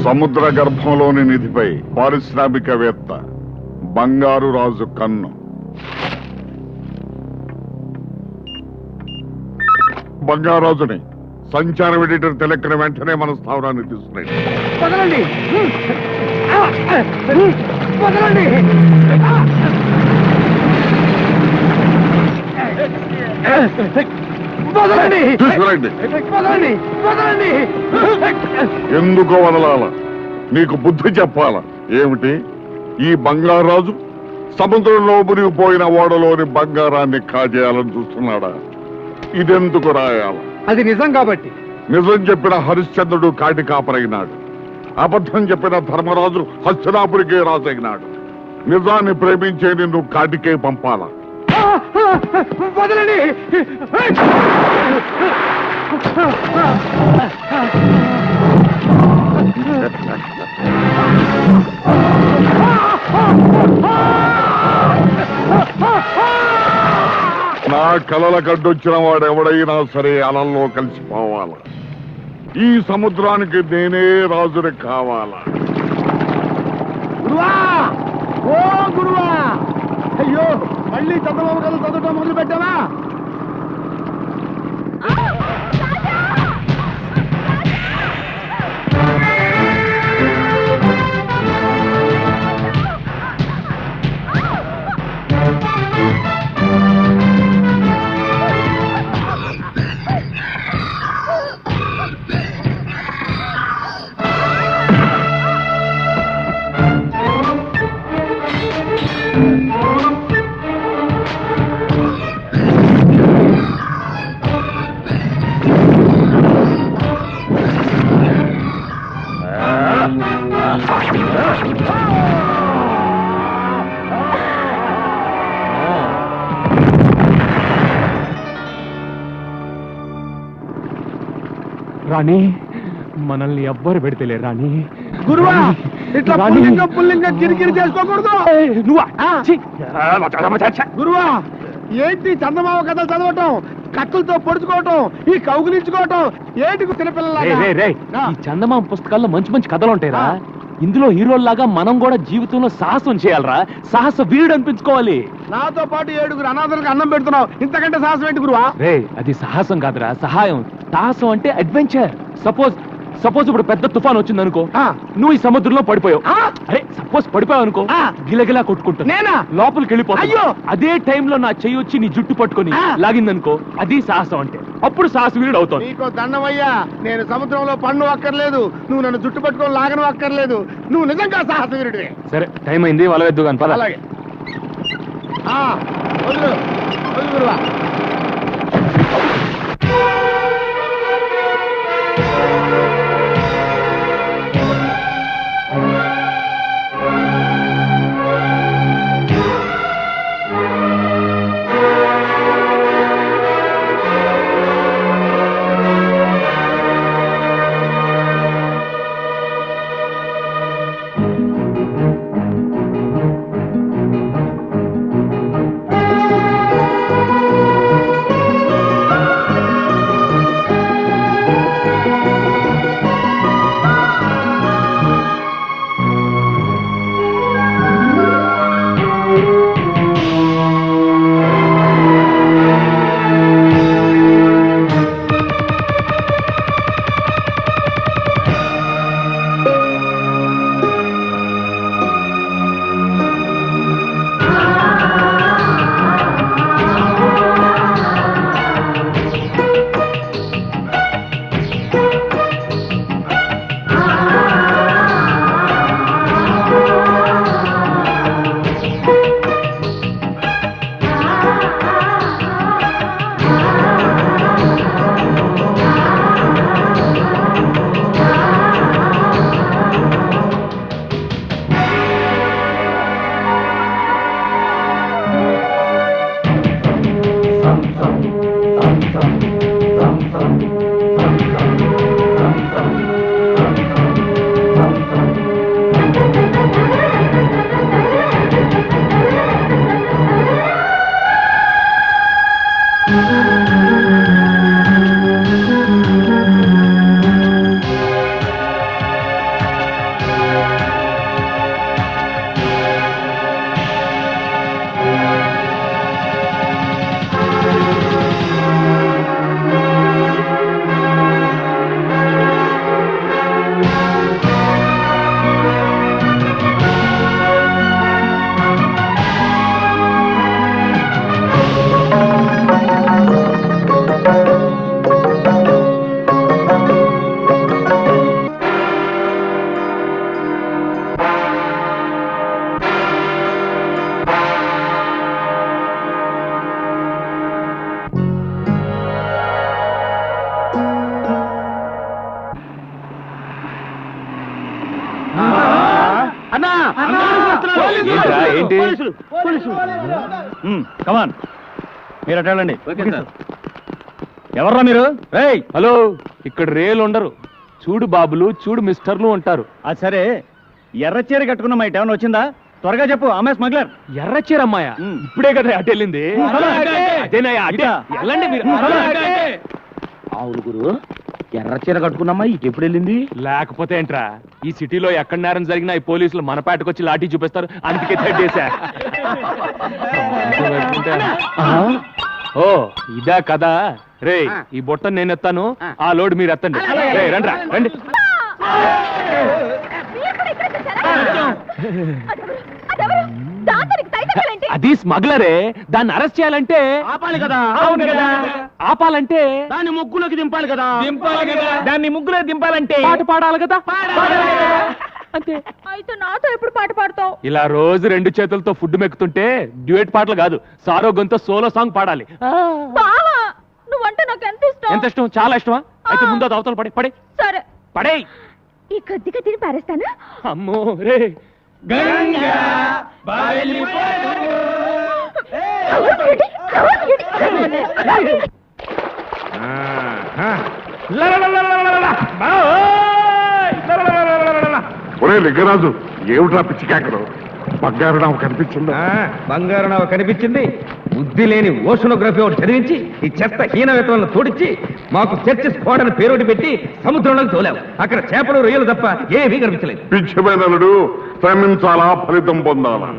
సముద్ర గర్భంలోని నిధిపై పారిశ్రామికవేత్త బంగారు రాజు కన్ను. బంగారాజుని సంచార ఎడిటర్ తెలెక్కిన వెంటనే మన స్థావరాన్ని తీసుకున్నాయి. ఎందుకు వదలాల? నీకు బుద్ధి చెప్పాలా? ఏమిటి ఈ బంగారాజు సముద్రంలో మునిగిపోయిన ఓడలోని బంగారాన్ని కాజేయాలని చూస్తున్నాడా? ఇదెందుకు రాయాల? అది నిజం కాబట్టి. నిజం చెప్పిన హరిశ్చంద్రుడు కాటి కాపరైనాడు. అబద్ధం చెప్పిన ధర్మరాజు హస్తినాపురికే రాజైనాడు. నిజాన్ని ప్రేమించే నిన్ను కాటికే పంపాలా? నా కలల కడ్డొచ్చిన వాడెవడైనా సరే అలల్లో కలిసిపోవాల. ఈ సముద్రానికి నేనే రాజుని కావాలా? గురువా, ఓ గురువా, అయ్యో మళ్ళీ చంద్రబాబు కథలు చదవటం మొదలు పెట్టావా? రాణి, మనల్ని ఎవ్వరు పెడితేలే రాణి. గురువా, ఇట్లా పుల్లింగం కిరికిరి చేసుకోకూడదు. గురువా, ఏంటి చందమామ కథలు చదవటం, కత్తులతో పొడుచుకోవటం, ఈ కౌగులించుకోవటం ఏంటి చిన్నపిల్లల? ఈ చందమామ పుస్తకాల్లో మంచి మంచి కథలు ఉంటాయిరా. ఇందులో హీరోల్లాగా మనం కూడా జీవితంలో సాహసం చేయాలరా. సాహస వీరుడు అనిపించుకోవాలి. నాతో పాటు 7 అనాథలకు అన్నం పెడుతున్నావు, ఇంతకంటే సాహసం ఏంటి గురువా? రే, అది సాహసం కాదురా, సహాయం. సాహసం అంటే అడ్వెంచర్. సపోజ్ ఇప్పుడు పెద్ద తుఫాన్ వచ్చింది అనుకో, నువ్వు ఈ సముద్రంలో పడిపోయావు. అరే సపోజ్ పడిపోయావు అనుకో, గిలగిలా కొట్టుకుంటా నేనా లోపలికి వెళ్ళిపోతా. అయ్యో, అదే టైంలో నా చెయ్యి వచ్చి నీ జుట్టు పట్టుకొని లాగిందనుకో, అది సాహసం అంటే. అప్పుడు సాహస వీరుడు అవుతావు. నీకో దండమయ్యా, నేను సముద్రంలో పన్ను అక్కర్లేదు, నువ్వు నన్ను జుట్టు పట్టుకొని లాగను అక్కర్లేదు. నువ్వు నిజంగా సాహస వీరుడివే. సరే, టైం అయింది, వాళ్ళ వెద్దు కానీ పద. అలాగే వదులు గురువా. అన్నా ఏంట్రా, ఏంటి? కమాన్ మీరు అటు వెళ్ళండి ఎవర్రా మీరు రేయ్ హలో, ఇక్కడ రేలు ఉండరు. చూడు బాబులు, చూడు మిస్టర్లు ఉంటారు. అది సరే ఎర్ర చీర కట్టుకున్న మా ఏమైనా వచ్చిందా త్వరగా చెప్పు అమ్మాయి స్మగ్లర్ ఎర్రచీర అమ్మాయ ఇప్పుడే కదా అటు వెళ్ళింది. అదేనయ్యా, అటే. వెళ్ళండి మీరు. అవును గురు, ఎర్ర చీర కట్టుకున్నమ్మా ఎప్పుడు వెళ్ళింది? లేకపోతే ఏంట్రా, ఈ సిటీలో ఎక్కడ నేరం జరిగినా ఈ పోలీసులు మన పేటకు వచ్చి లాఠీ చూపిస్తారు. అందుకే తెడ్డేశా. ఓ ఇదా కదా. రే, ఈ బొట్టను నేను ఎత్తాను, ఆ లోడ్ మీరు ఎత్తండి. రే, రండ్రా, రండి. అది స్మగ్లరే. దాన్ని అరెస్ట్ చేయాలంటే ఆపాలి కదా. అవును కదా. ఆపాలంటే దాన్ని ముగ్గులోకి దింపాలి కదా. దాన్ని ముగ్గులో దింపాలంటే పాట పాడాలి కదా. అంతే. అయితే నాతో ఎప్పుడు పాట పాడతావు? ఇలా రోజు 2 చేతులతో ఫుడ్ మెక్కుతుంటే డ్యూయట్ పాటలు కాదు, సారో గొంతో సోలో సాంగ్ పాడాలి. బావా, నువ్వంటే నాకు ఎంత ఇష్టం. ఎంత ఇష్టం? చాలా ఇష్టమా? అయితే ముందు అది అవతల పడే పడే సరే, పడే. ఈ కొద్దిగా తిని పారేస్తానా? అమ్మో రే. ఒరే లింగరాజు, ఏమిట్రా పిచ్చికాకడు? బంగారు నామ కనిపించిందా? బంగారు నావ కనిపించింది. బుద్ధి లేని ఓషనోగ్రఫీ ఒకటి చదివించి ఈ చెత్త హీనవేతలను తోడించి మాకు చర్చి స్క్వాడ్ అని పేరోటి పెట్టి సముద్రంలోకి తోలావు. అక్కడ చేపలు రొయ్యలు తప్ప ఏమీ కనిపించలేదు. పిచ్చిమైనడు శ్రమించాలా, ఫలితం పొందాలా.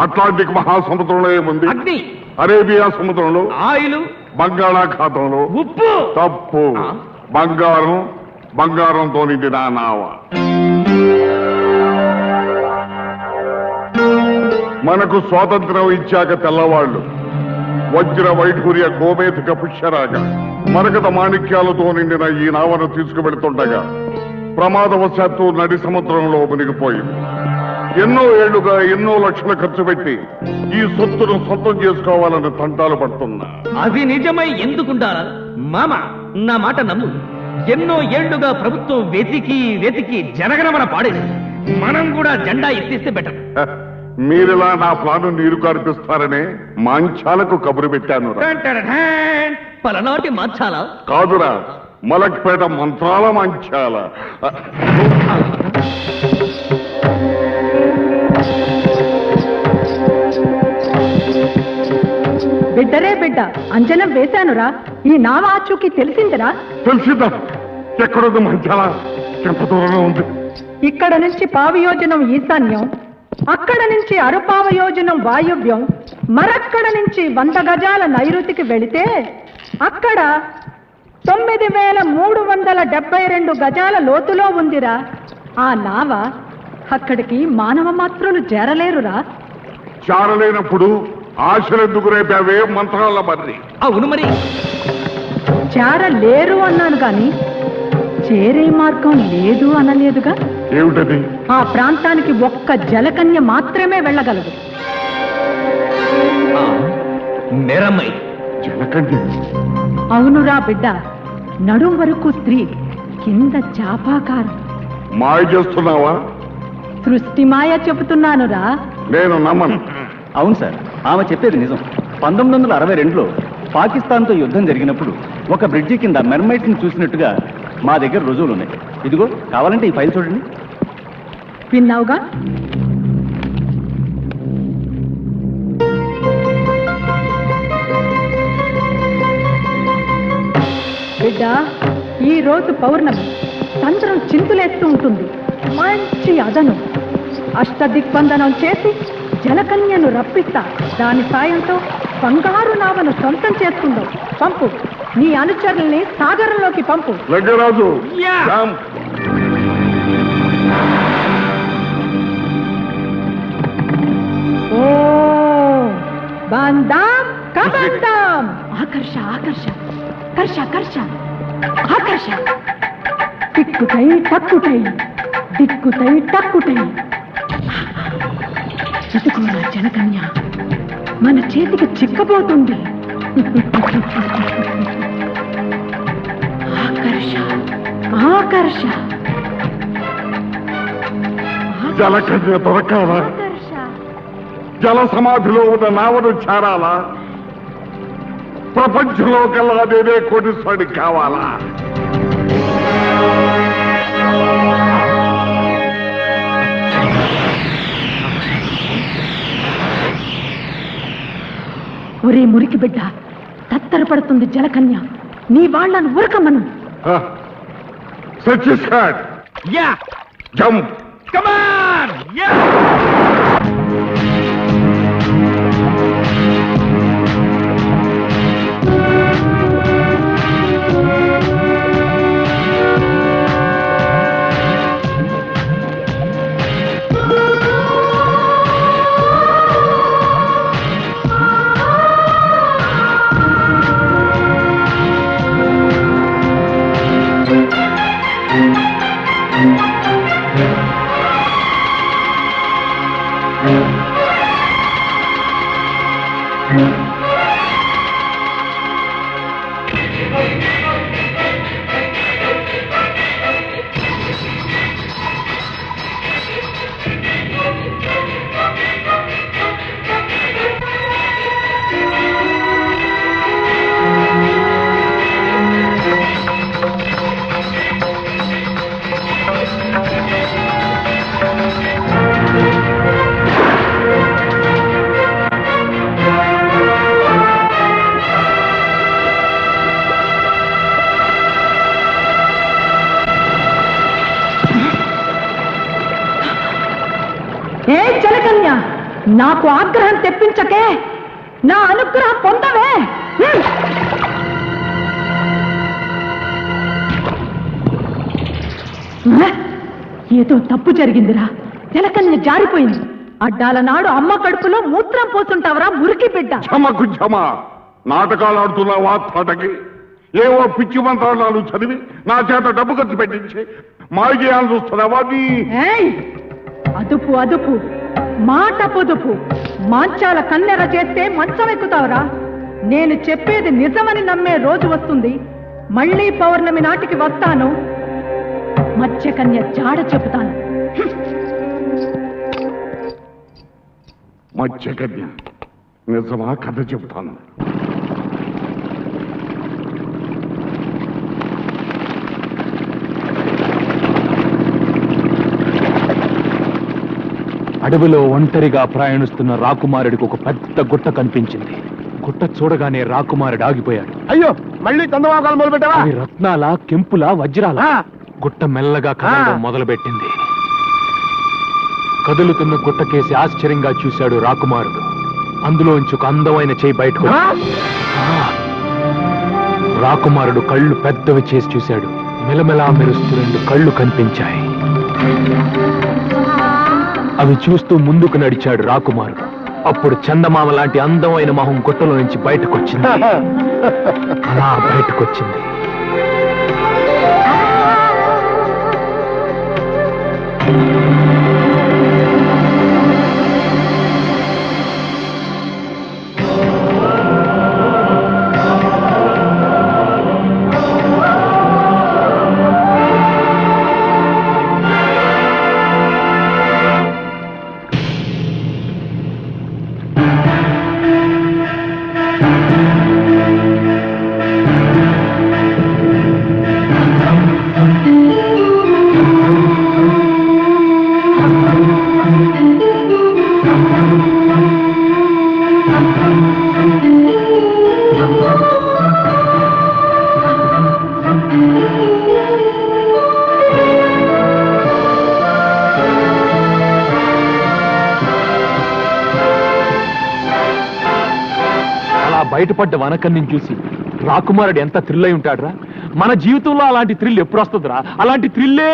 అట్లాంటిక్ మహాసముద్రంలో ఏముంది? అగ్ని, అరేబియా సముద్రంలో, ఆయిలు, బంగాళాఖాతంలో. ఉప్పు. తప్పు. బంగారం, బంగారంతో నిండిన నావ. మనకు స్వాతంత్రం ఇచ్చాక తెల్లవాళ్లు వజ్ర వైఢూర్య గోమేధిక పుష్యరాగ మరకత మాణిక్యాలతో నిండిన ఈ నావను తీసుకువెళ్తుండగా ప్రమాదవశాత్తు నడి సముద్రంలో మునిగిపోయింది. ఎన్నో ఏళ్లుగా ఎన్నో లక్షలు ఖర్చు పెట్టి ఈ సొత్తును సొంతం చేసుకోవాలని తంటాలు పడుతున్నా. అది నిజమై ఎందుకుంటారా మామ? నా మాట నమ్ము. ఎన్నో ఏళ్లుగా ప్రభుత్వం వెతికి వెతికి జనగణమన పాడేది. మనం కూడా జెండా ఎత్తిస్తే బెటర్. మీరిలా నా ప్లాను నీరు కార్పిస్తారనే మాంచాలకు కబురు పెట్టాను. పలనాటి మార్చాలా? కాదురా, మలక్పేట మంత్రాల మంచాల. బిడ్డరే బిడ్డ, అంజనం వేశానురా. ఈ నావాచుకి తెలిసిందిరా. తెలిసిందా? ఎక్కడుంది మంచాల? ఎంత దూరంలో ఉంది? ఇక్కడ నుంచి పావయోజనం ఈశాన్యం, అక్కడ నుంచి అరుపావయోజనం వాయువ్యం, మరక్కడ నుంచి 100 గజాల నైరుతికి వెళితే అక్కడ 9372 గజాల లోతులో ఉందిరా ఆ నావ. అక్కడికి మానవ మాత్రులు చేరలేరురా. చారలేనప్పుడు ఆశలెందుకు రేపావే మంత్రాల బర్రి? అవును మరి. చేరలేరు అన్నాను గాని చేరే మార్గం లేదు అనలేదుగా. ఏమిటది? ఆ ప్రాంతానికి ఒక్క జలకన్య మాత్రమే వెళ్ళగలదు. నేరమ్మై జలకన్య? అవునురా బిడ్డ, నడుం వరకు స్త్రీ, కింద చాపాకారం. మాయ చేస్తున్నావా? సృష్టి మాయ చెబుతున్నానురా. నేను నమ్మను. అవును సార్, ఆమె చెప్పేది నిజం. 1962లో పాకిస్తాన్తో యుద్ధం జరిగినప్పుడు ఒక బ్రిడ్జి కింద మెర్మైట్స్ ని చూసినట్టుగా మా దగ్గర రుజువులు ఉన్నాయి. ఇదిగో, కావాలంటే ఈ ఫైల్ చూడండి. విన్నావుగా? బిడ్డ, ఈ రోజు పౌర్ణమి, చంద్రం చింతులేస్తూ ఉంటుంది. మంచి అదను. అష్టదిగ్బంధనం చేసి జలకన్యను రప్పిస్తా. దాని సాయంతో బంగారు నావను సొంతం చేసుకుందాం. పంపు, నీ అనుచరుల్ని సాగరంలోకి పంపు. లింగరాజు, ఓ బందాం కబందాం. ఆకర్ష ఆకర్ష, కర్ష కర్ష, ఆకర్ష. దిక్కుతై టక్కుటై, దిక్కుతై టక్కుటై. ఇటుకోరా జనకన్య, మన చేతికి చిక్కబోతుంది. ఆకర్ష ఆకర్ష, జలకన్య దొరకాలా? ఆకర్ష. జల సమాధిలో ఉన్న నావను చేరాలా? ప్రపంచంలో కల్లా నేనే కోటీశ్వరుడి కావాలా? ఒరే మురికి బిడ్డ, తత్తరపడుతుంది జలకన్య. నీ వాళ్ళను ఉరకమను. సత్యసాడ్ యా జంప్ కమాన్ యా ఏ జలకన్య, నాకు ఆగ్రహం తెప్పించకే, నా అనుగ్రహం పొందవే. ఏదో తప్పు జరిగిందిరా. జలకన్య జారిపోయింది. అడ్డాల నాడు అమ్మ కడుపులో మూత్రం పోతుంటావరా మురికి బిడ్డ. క్షమకు క్షమ. నాటకాలు ఆడుతున్నావా తాటకి? ఏవో పిచ్చి మంత్రాలు చదివి నా చేత డబ్బు ఖర్చు పెట్టించి మాయ చూస్తున్నావా? ఏయ్, అదుపు అదుపు, మాట పొదుపు. మాంచాల కన్నెర చేస్తే మంచం ఎక్కుతావురా. నేను చెప్పేది నిజమని నమ్మే రోజు వస్తుంది. మళ్ళీ పౌర్ణమి నాటికి వస్తాను. మత్స్యకన్య జాడ చెబుతాను. మత్స్యకన్య నిజమా? కథ చెబుతాను. అడవిలో ఒంటరిగా ప్రయాణిస్తున్న రాకుమారుడికి ఒక పెద్ద గుట్ట కనిపించింది. గుట్ట చూడగానే రాకుమారుడు ఆగిపోయాడు. అయ్యో, మళ్ళీ చందమాకాలు మొదలు పెట్టావా? అవి రత్నాల, కెంపుల, వజ్రాల. గుట్ట మెల్లగా కదలడం మొదలుపెట్టింది. కదులుతున్న గుట్టకేసి ఆశ్చర్యంగా చూశాడు రాకుమారుడు. అందులోంచి ఒక అందమైన చేయి బయటకు రాకుమారుడు కళ్ళు పెద్దవి చేసి చూశాడు. మెలమెలా మెరుస్తూ 2 కళ్ళు కనిపించాయి. అవి చూస్తూ ముందుకు నడిచాడు రాకుమారుడు. అప్పుడు చందమామ లాంటి అందమైన మొహం గుట్టలో నుంచి బయటకొచ్చింది. అలా బయటకొచ్చింది. బయటపడ్డ వనకన్నిని చూసి రాకుమారుడు ఎంత థ్రిల్ అయి ఉంటాడురా. మన జీవితంలో అలాంటి థ్రిల్ ఎప్పుడు వస్తుందిరా? అలాంటి థ్రిల్లే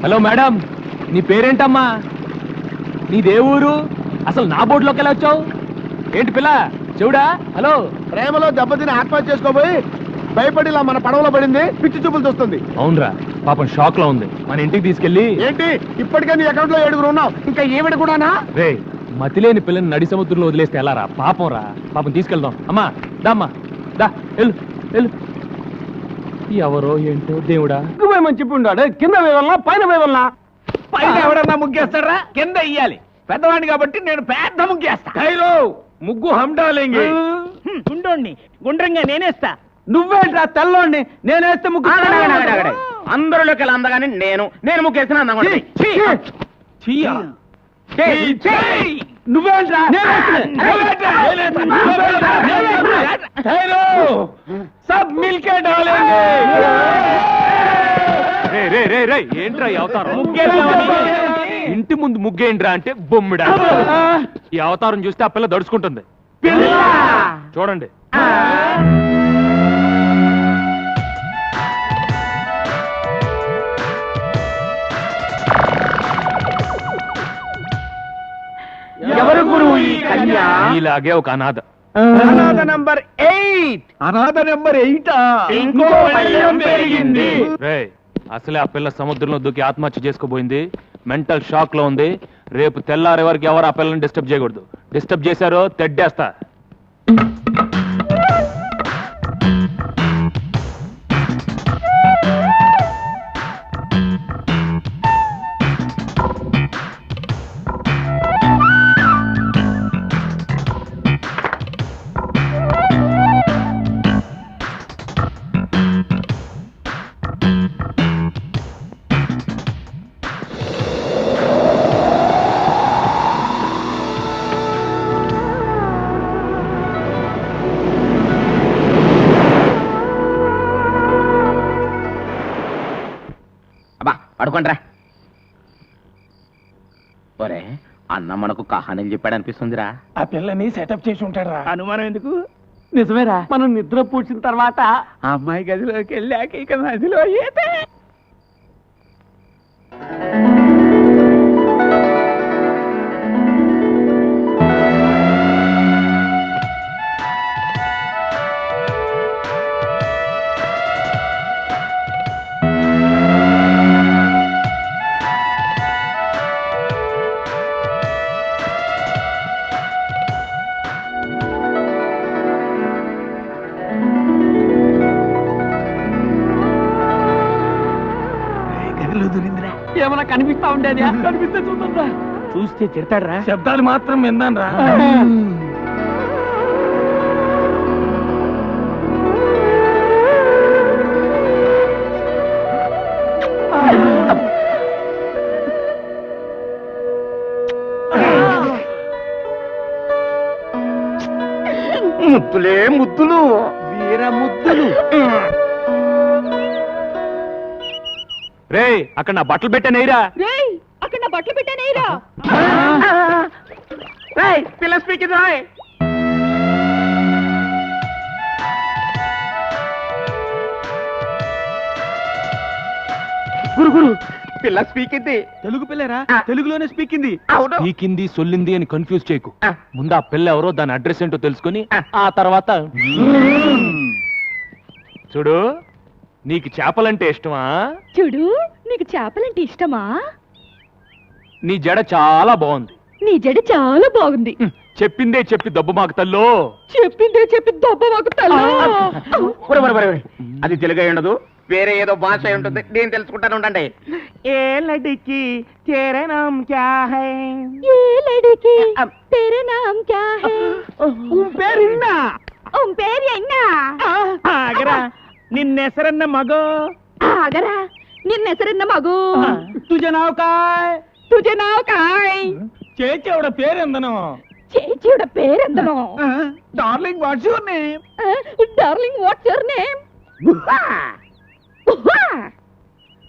హలో మేడం, నీ పేరేంటమ్మా? నీదే ఊరు? అసలు నా బోర్డులోకి ఎలా వచ్చావు? ఏంటి పిల్ల చెవుడా? హలో, ప్రేమలో దెబ్బతిని ఆత్మహత్య చేసుకోబోయి భయపడి ఇలా మన పడవలో పడింది, పిచ్చి చూపులు చూస్తుంది. అవునరా, పాపం షాక్ లో ఉంది. మన ఇంటికి తీసుకెళ్ళి. ఏంటి ఇప్పటికే నీ అకౌంట్ లో 7 ఉన్నావు, ఇంకా ఈవిడ కూడానా? రే, మతిలేని పిల్లని నడి సముద్రంలో వదిలేస్తే ఎలా రా? పాపం రా, పాపం తీసుకెళ్దాం. అమ్మా దామ్మా, దా వెళ్ళు వెళ్ళు. ఎవరో ఏంటో దేవుడా. మంచి ఉన్నాడు, కింద వేవల్లా పైన వేవల్లా? పైన ఎవడన్నా ముగ్గేస్తారా? కింద ఇయ్యాలి. పెద్దవాడిని కాబట్టి నేను పెద్ద ముగ్గేస్తా. కైలో ముగ్గు హండాలేంగి. గుండోణ్ణి గుండ్రంగా నేనేస్తా. నువ్వేంట్రా తెల్లోండి? నేనేస్తే ముగ్గు. అందరిలోకి వెళ్ళి అందగానే నేను ముగ్గేసిన అందంగా నువ్వేంట్రా? సబ్ మిల్కే డాలేంగే. రే రే రే రే, ఏంట్రా ఈ అవతారం? ఇంటి ముందు ముగ్గేంట్రా అంటే బొమ్మిడా. ఈ అవతారం చూస్తే ఆ పిల్ల దడుచుకుంటుంది. చూడండి. ఎవరు గురువు ఈ కన్య? ఇలాగే ఒక అనాథ. అనాథ నంబర్ 8. అనాథ నెంబర్ 8. ఇంకో పల్లెం పెరిగింది. రే, అసలే ఆ పిల్ల సముద్రంలో దూకి ఆత్మహత్య చేసుకోబోయింది. మెంటల్ షాక్ లో ఉంది. రేపు తెల్లారే వరకు ఎవరు ఆ పిల్లని డిస్టర్బ్ చేయకూడదు. డిస్టర్బ్ చేశారో తెడ్డేస్తా. పడుకోండ్రా. ఒరే, అన్న మనకు కహానీలు చెప్పాడు అనిపిస్తుందిరా. ఆ పిల్లని సెటప్ చేసి ఉంటాడు. అనుమానం ఎందుకు? నిజమేరా, మనం నిద్ర పూడ్చిన తర్వాత ఆ అమ్మాయి గదిలోకి వెళ్ళాక ఇక నదిలో ఈతే. ఏమన్నా కనిపిస్తా ఉండేది? కనిపిస్తే చూద్దాం. చూస్తే తిడతాడ్రా. శబ్దాలు మాత్రం విన్నాను రా. ముద్దులే ముద్దులు, వీర ముద్దులు. రే, అక్కడ నా బట్టలు పెట్టానేరా. రేయ్, అక్కడ నా బట్టలు పెట్టానేరా. పిల్ల స్పీకింగ్ రాయ్. గురు గురు, పిల్ల స్పీకింది. తెలుగు పిల్లరా? తెలుగులోనే స్పీకింది. అవును. పీకింది సొల్లింది అని కన్ఫ్యూజ్ చేయకు. ముందు ఆ పిల్ల ఎవరో, దాని అడ్రస్ ఏంటో తెలుసుకొని ఆ తర్వాత చూడు. నీకు చేపలంటే ఇష్టమా? చూడు, నీకు చేపలంటే ఇష్టమా? నీ జడ చాలా బాగుంది. నీ జడ చాలా బాగుంది. చెప్పిందే చెప్పి దెబ్బ మాకు తల్లో. చెప్పిందే చెప్పి దొబ్బ మాకు తల్లి. అది తెలుగు అయి ఉండదు, వేరే ఏదో భాష అయి ఉంటుంది. నేను తెలుసుకుంటాను, ఉండండి. ఏ లడికి తేరా నామ్ క్యా హై? ఏ లడికి తేరా నామ్ క్యా హై? పేరిన్నా పేరు ఎన్నా? ఆగరా, నిన్నెసరన్న మగో. ఆగరా, నిన్నెసరన్న మగు. తుజ నావ్ కాయ్? తుజ నావ్ కాయ్? చేచేవడ పేరెందనో? చేచియుడ పేరెందనో? Darling what's your name? Darling what's your name?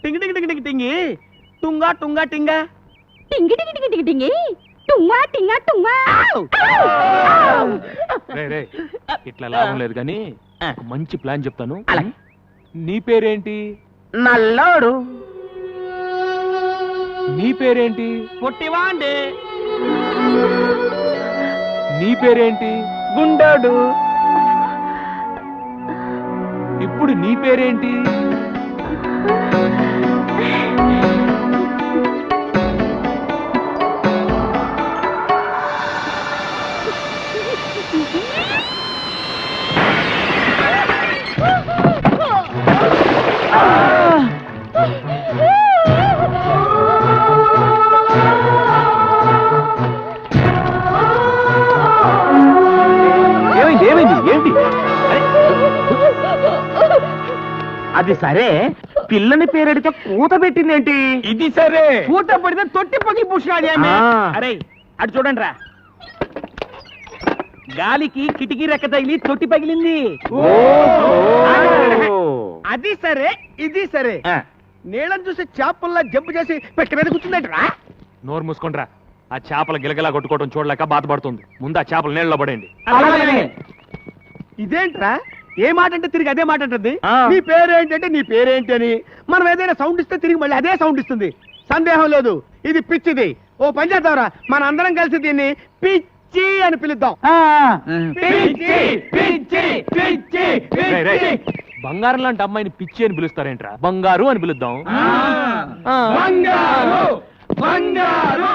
టింగి టింగి టింగి టింగి టుంగా టుంగా టింగా టింగి టింగి టింగి టింగి టింగి టుంగా టింగా టుంగా. రే రే, ఇట్లా లాభం లేదు కానీ ఒక మంచి ప్లాన్ చెప్తాను. నీ పేరేంటి? నల్లోడు. నీ పేరేంటి? పొట్టివాండి. నీ పేరేంటి? గుండోడు. ఇప్పుడు నీ పేరేంటి? ఏంటి? అది సరే, పిల్లని పేరెడితే కూత పెట్టిందేంటి? ఇది సరే, పూట పడితే తొట్టి పగిలి పూసినాడు. అరే అటు చూడండి రా, గాలికి కిటికీ రెక్క తగిలి తొట్టి పగిలింది. అది సరే, ఇది సరే, నీళ్ళని చూసి చేపల్లా జంపు చేసి పెట్ట మీద కూర్చుందంటరా. నోరు మూసుకుంట్రా. ఆ చేపల గిలగిలా కొట్టుకోవడం చూడలేక బాధపడుతుంది. ముందు ఆ చేపలు నీళ్ళలో పడేయండి. ఇదేంట్రా, ఏ మాట అంటే తిరిగి అదే మాట అంటుంది. ఆ. నీ పేరేంటంటే నీ పేరేంటి అని మనం ఏదైనా సౌండ్ ఇస్తే తిరిగి మళ్ళీ అదే సౌండ్ ఇస్తుంది. సందేహం లేదు, ఇది పిచ్చిది. ఓ పని చేద్దాంరా, మన అందరం కలిసి దీన్ని పిచ్చి అని పిలుద్దాం. పిచ్చి, పిచ్చి, పిచ్చి, రేయ్, రేయ్. పిచ్చి. బంగారం లాంటి అమ్మాయిని పిచ్చి అని పిలుస్తారేంట్రా? బంగారు అని పిలుద్దాం. బంగారు, బంగారు.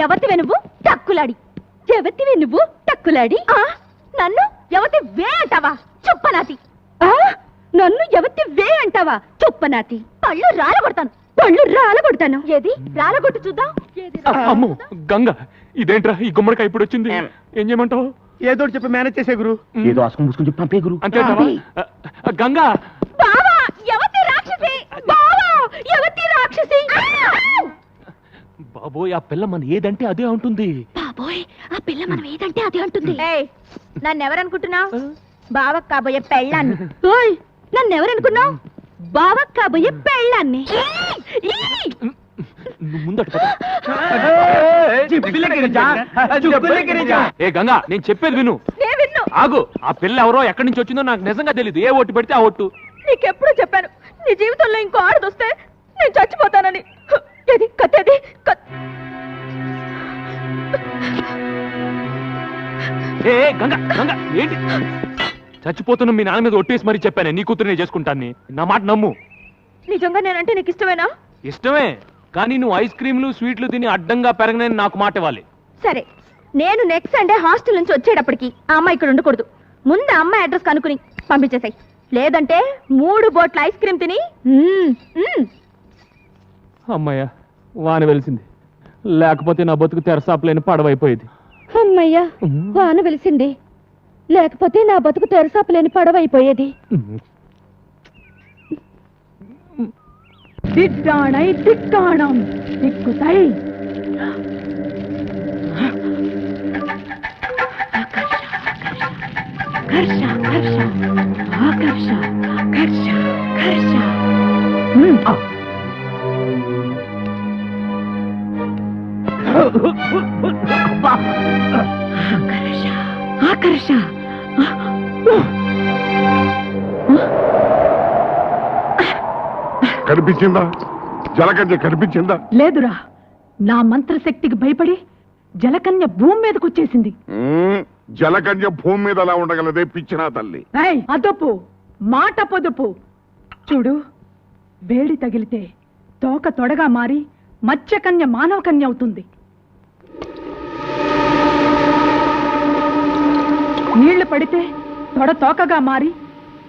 ఎవతివే నువ్వు టక్కులాడి? ఎవతివే నువ్వు టక్కులాడి? నన్ను ఎవతి వే అంటావా చుప్పనాతి? నన్ను ఎవతి వే అంటావా చుప్పనాతి? పళ్ళు రాలగొడతాను, పళ్ళు రాలగొడతాను. ఏది రాలగొట్టు చూద్దాం. అమ్మో గంగ, ఇదేంట్రా ఈ గుమ్మడికాయ ఇప్పుడు వచ్చింది? ఏం చేయమంటావు? ఏదో చెప్పి మేనేజ్ చేసే గురు. ఏదో ఆసుకుని మూసుకుని చెప్పి పంపే గురు. అంతేంటావా? గంగా, బావా ఎవతి రాక్షసి, బావా ఎవతి రాక్షసి. బాబోయ్, ఆ పిల్ల మన ఏదంటే అదే ఉంటుంది. బాబోయ్, ఆ పిల్ల మనం ఏదంటే అదే అంటుంది. నన్నెవరనుకుంటున్నావు? బావకు కాబోయే పెళ్ళాన్ని. ఓయ్, నన్నెవరనుకున్నావు? బావకు కాబోయే పెళ్ళాన్ని. నువ్వు ముందట పద. ఏ గంగా, నేను చెప్పేది విను. విన్ను. ఆగు. ఆ పిల్ల ఎవరో ఎక్కడి నుంచి వచ్చిందో నాకు నిజంగా తెలీదు. ఏ ఓటు పెడితే ఆ ఓటు. నీకెప్పుడు చెప్పాను, నీ జీవితంలో ఇంకో ఆడదొస్తే నేను చచ్చిపోతానని. ఏది కత్తేది? ఏ గంగా, గంగా ఏంటి? చచ్చిపోతున్న మీ నాన్న మీద ఒట్టేసి మరీ చెప్పానే నీ కూతురునే చేసుకుంటాను. నా మాట నమ్ము. నిజంగా నేనంటే నీకు ఇష్టమేనా? ఇష్టమే, కానీ నువ్వు ఐస్ క్రీమ్లు స్వీట్లు తిని అడ్డంగా పెరగనని నాకు మాట ఇవ్వాలి. సరే, నేను నెక్స్ట్ సండే హాస్టల్ నుంచి వచ్చేటప్పటికి ఆ అమ్మాయి ఇక్కడ ఉండకూడదు. ముందు ఆ అమ్మాయి అడ్రస్ కనుక్కుని పంపించేసాయి. లేదంటే 3 బోట్ల ఐస్ క్రీమ్ తిని అమ్మయ్యా, వాన వెలిసింది. లేకపోతే నా బతుకు తెరసాపలేని పడవైపోయేది. అమ్మయ్యా, వాన వెలిసింది. లేకపోతే నా బతుకు తెరసాపలేని పడవైపోయేది. திட்டானை திக்காணம் திக்குதை கர்ஷ கர்ஷ ஆகர்ஷ கர்ஷ கர்ஷ ఆకర్ష కనిపించిందా? జలకన్య కనిపించిందా? లేదురా, నా మంత్రశక్తికి భయపడి జలకన్య భూమి మీదకి వచ్చేసింది. జలకన్య భూమి మీద అలా ఉండగలదే పిచ్చినా తల్లి. అదొప్పు, మాట పొదుపు. చూడు, వేడి తగిలితే తోక తొడగా మారి మత్స్యకన్య మానవ కన్య అవుతుంది. నీళ్లు పడితే తొడ తోకగా మారి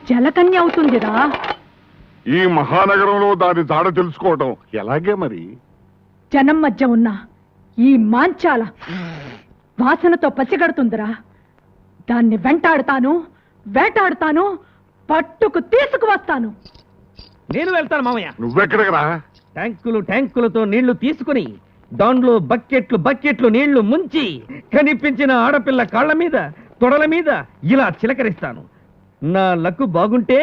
జలకన్య అవుతుందిరా. ఈ మహానగరంలో దాని జాడ తెలుసుకోవటం ఎలాగే మరి? జనం మధ్య ఉన్న ఈ మాంచాల వాసనతో పచ్చిగడుతుందిరా. దాన్ని వేటాడుతాను, పట్టుకు తీసుకువస్తాను. నేను వెళ్తాను మామయ్య. నువ్వెక్కడికి రా? ట్యాంకులతో నీళ్లు తీసుకుని దాంట్లో బకెట్లు నీళ్లు ముంచి కనిపించిన ఆడపిల్ల కాళ్ళ మీద తొడల మీద ఇలా చిలకరిస్తాను. నా లక్కు బాగుంటే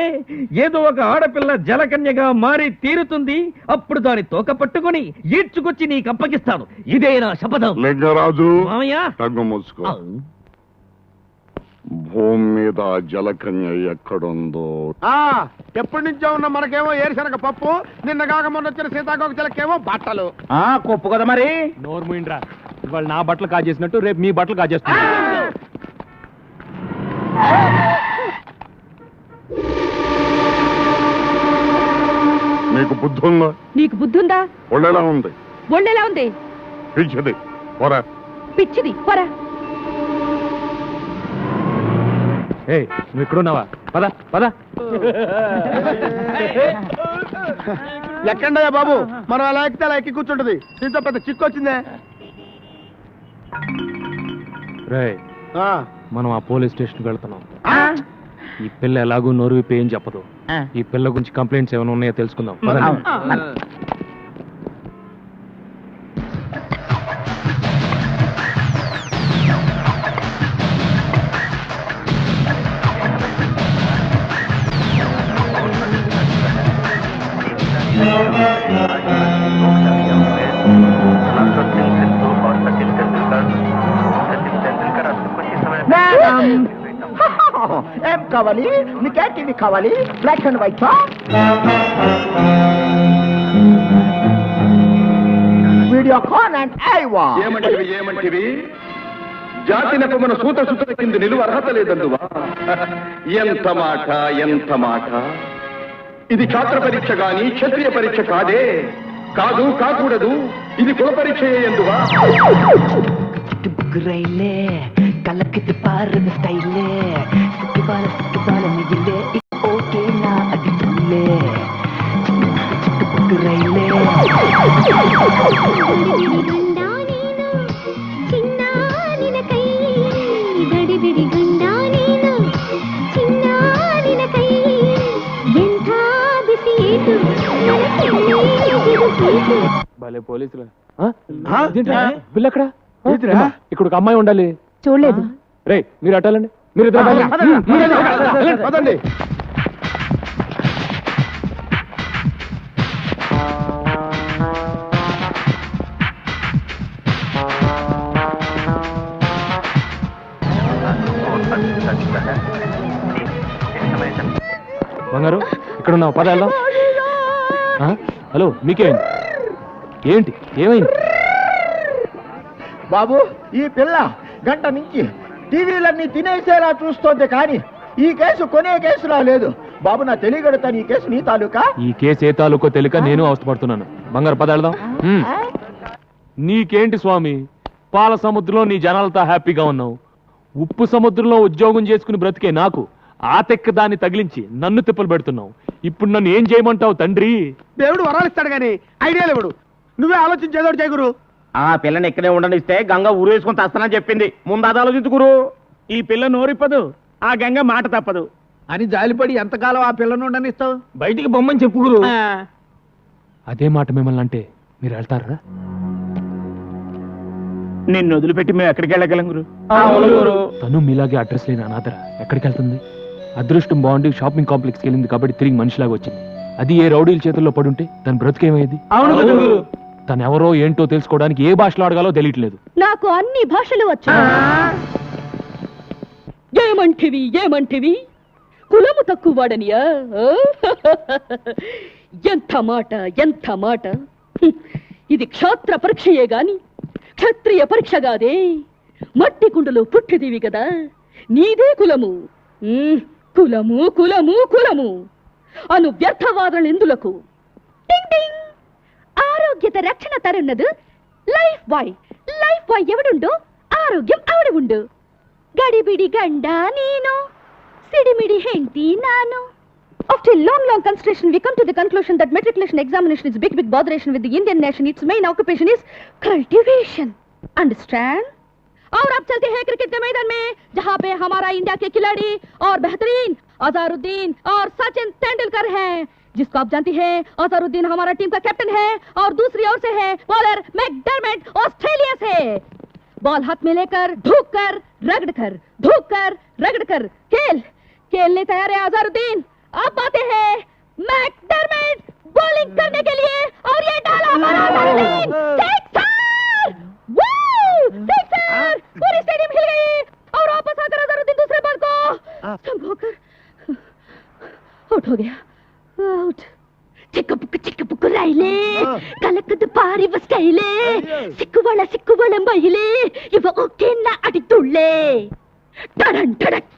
ఏదో ఒక ఆడపిల్ల జలకన్యగా మారి తీరుతుంది. అప్పుడు దాని తోక పట్టుకొని ఈడ్చుకొచ్చి నీకు అప్పగిస్తాను. ఇదే నా శపథం. లింగరాజు, మామయ్య. తగ్గు మూసుకో. భూమి మీద జలకన్య ఎక్కడుందో ఎప్పటి నుంచో ఉన్న మనకేమో ఏరుశనగ పప్పు, నిన్న కాక మొన్న వచ్చిన సీతాకోక చిలకేమో బట్టలు. కొప్పు కదా మరి. నోరు మూయిండ్రా. ఇవాళ నా బట్టలు కాజేసినట్టు రేపు మీ బట్టలు కాజేస్తున్నా. నీకు బుద్ధి ఉందా? నీకు బుద్ధుందా? ఒళ్ళెలా ఉంది? ఒళ్ళెలా ఉంది? పిచ్చిది పోరా. పిచ్చిది పోరా. నువ్వు ఇక్కడున్నావా? పద పద. ఎక్కండయ్యా బాబు, మనం అలా ఎక్కితే అలా ఎక్కి కూర్చుంటది. దీంతో పెద్ద చిక్కు వచ్చిందే. రేయ్, మనం ఆ పోలీస్ స్టేషన్కి వెళ్తున్నాం. ఈ పిల్ల ఎలాగూ నోరు విప్పి ఏం చెప్పదు. ఈ పిల్ల గురించి కంప్లైంట్స్ ఏమైనా ఉన్నాయో తెలుసుకుందాం. ఏం కావాలి? నీకే టీవీ కావాలి? Black and white, Videocon and Aiwa. ఏమంటివి? జాతినకు మన సూత కింద నిలువ అర్హత లేదందువా? ఎంత మాట. ఇది ఛాత్ర పరీక్ష గాని క్షత్రియ పరీక్ష కాదే. కాకూడదు. ఇది కుల పరీక్ష ఎందువా? రైలే కలకిది పారద స్టైలే సిక్కుబాల మిగిలే ఓకే నా అది తుల్లే చిట్టుపుట్టు రైలే భలే పోలీసులు. బిల్ ఎక్కడ? ఇక్కడ ఒక అమ్మాయి ఉండాలి. చూడలేదు. రే, మీరు అట్టాలండి. మీరు పదండి. బంగారు, ఇక్కడ ఉన్నావు. పద వెళ్దాం. హలో, మీకేమైంది? ఏమైంది బాబు? ఈ పిల్ల గంట నుంచి టీవీలన్నీ తినేసేలా చూస్తోంది, కానీ ఈ కేసు కొనే కేసులా లేదు. బాబు, నా తెలియగడుతాను, ఈ కేసు నీ తాలూకా? ఈ కేసు ఏ తాలూకో తెలియక నేను అవస్థపడుతున్నాను. బంగారు, పద వెళ్దాం. నీకేంటి స్వామి, పాల సముద్రంలో నీ జనాలతో హ్యాపీగా ఉన్నావు. ఉప్పు సముద్రంలో ఉద్యోగం చేసుకుని బ్రతికే నాకు ఆ తెక్క దాన్ని తగిలించి నన్ను తిప్పలు పెడుతున్నావు. ఇప్పుడు నన్ను ఏం చేయమంటావు తండ్రి? దేవుడు వరాలిస్తాడు గాని ఐడియా లేవుడు. నువ్వే ఆలోచించేదోడు చేయగురు. ఆ పిల్లని ఇక్కడే ఉండనిస్తే గంగ ఊరేసుకుని తస్తానని చెప్పింది. ముందు అది ఆలోచించుకురు. ఈ పిల్ల నోరిప్పదు, ఆ గంగ మాట తప్పదు అని జాలిపడి ఎంతకాలం ఆ పిల్లను ఉండనిస్తావు? బయటికి బొమ్మని చెప్పుకురు. అదే మాట మిమ్మల్ని అంటే మీరు వెళ్తారా? నిన్ను వదిలిపెట్టి మేము ఎక్కడికి వెళ్ళగలం గురు? తను మీలాగే అడ్రస్ లేని అనాథరా ఎక్కడికి వెళ్తుంది? అదృష్టం బాగుండి షాపింగ్ కాంప్లెక్స్కి వెళ్ళింది కాబట్టి తిరిగి మనిషిలాగా వచ్చింది. అది ఏ రౌడీల చేతుల్లో పడుంటే తన బ్రతికేమయ్యేది? తను ఎవరో ఏంటో తెలుసుకోవడానికి ఏ భాషలో అడగాలో తెలియట్లేదు. నాకు అన్ని భాషలు వచ్చు. ఏమంటివి కులము తక్కువ వాడనియా? ఎంత మాట. ఇది క్షాత్ర పరీక్షయే గాని క్షత్రియ పరీక్ష కాదే. మట్టి కుండలో పుట్టిదివి కదా, నీదే కులము. కులము అను వ్యర్థవాదన ఎందులకు? ఆరోగ్యత రక్షణ తరున్నదు లైఫ్ బాయ్ ఎవడుండో ఆరోగ్యం అవడు ఉండు. గడిబిడి గండ నేను, సిడిమిడి హెంటి నాను. After long consideration, we come to the conclusion that matriculation examination is big botheration with the Indian nation. Its main occupation is cultivation. Understand? और अब चलते हैं क्रिकेट के मैदान में, जहाँ पे हमारा इंडिया के खिलाड़ी और बेहतरीन अजहरुद्दीन और सचिन तेंदुलकर हैं, जिसको आप जानती हैं। अजहरुद्दीन हमारा टीम का कैप्टन है और दूसरी ओर से है बॉलर मैकडरमट ऑस्ट्रेलिया से। बॉल हाथ में लेकर धूक कर रगड़ कर खेलने तैयार है अजहरुद्दीन। अब आते हैं मैकडरमट बॉलिंग करने के लिए और ये डाला हमारा अजहरुद्दीन। सिक्सर! पूरी स्टेडियम हिल गई और वापस आकर अजहरुद्दीन दूसरे बॉल को संभोकर आउट हो गया। आउट। ಚಿಕ್ಕ ರೈಲೆ ಕಲಕದ ಪಾರಿ ಬಸ್ಕೈಲೆ ಸಿಕ್ಕುವಳ ಮಹಿಳೆ ಇವ ಓಕೆನ್ನ ಅಡಿತುಳ್ಳೆ ಟಡನ್ ಟಡಕ್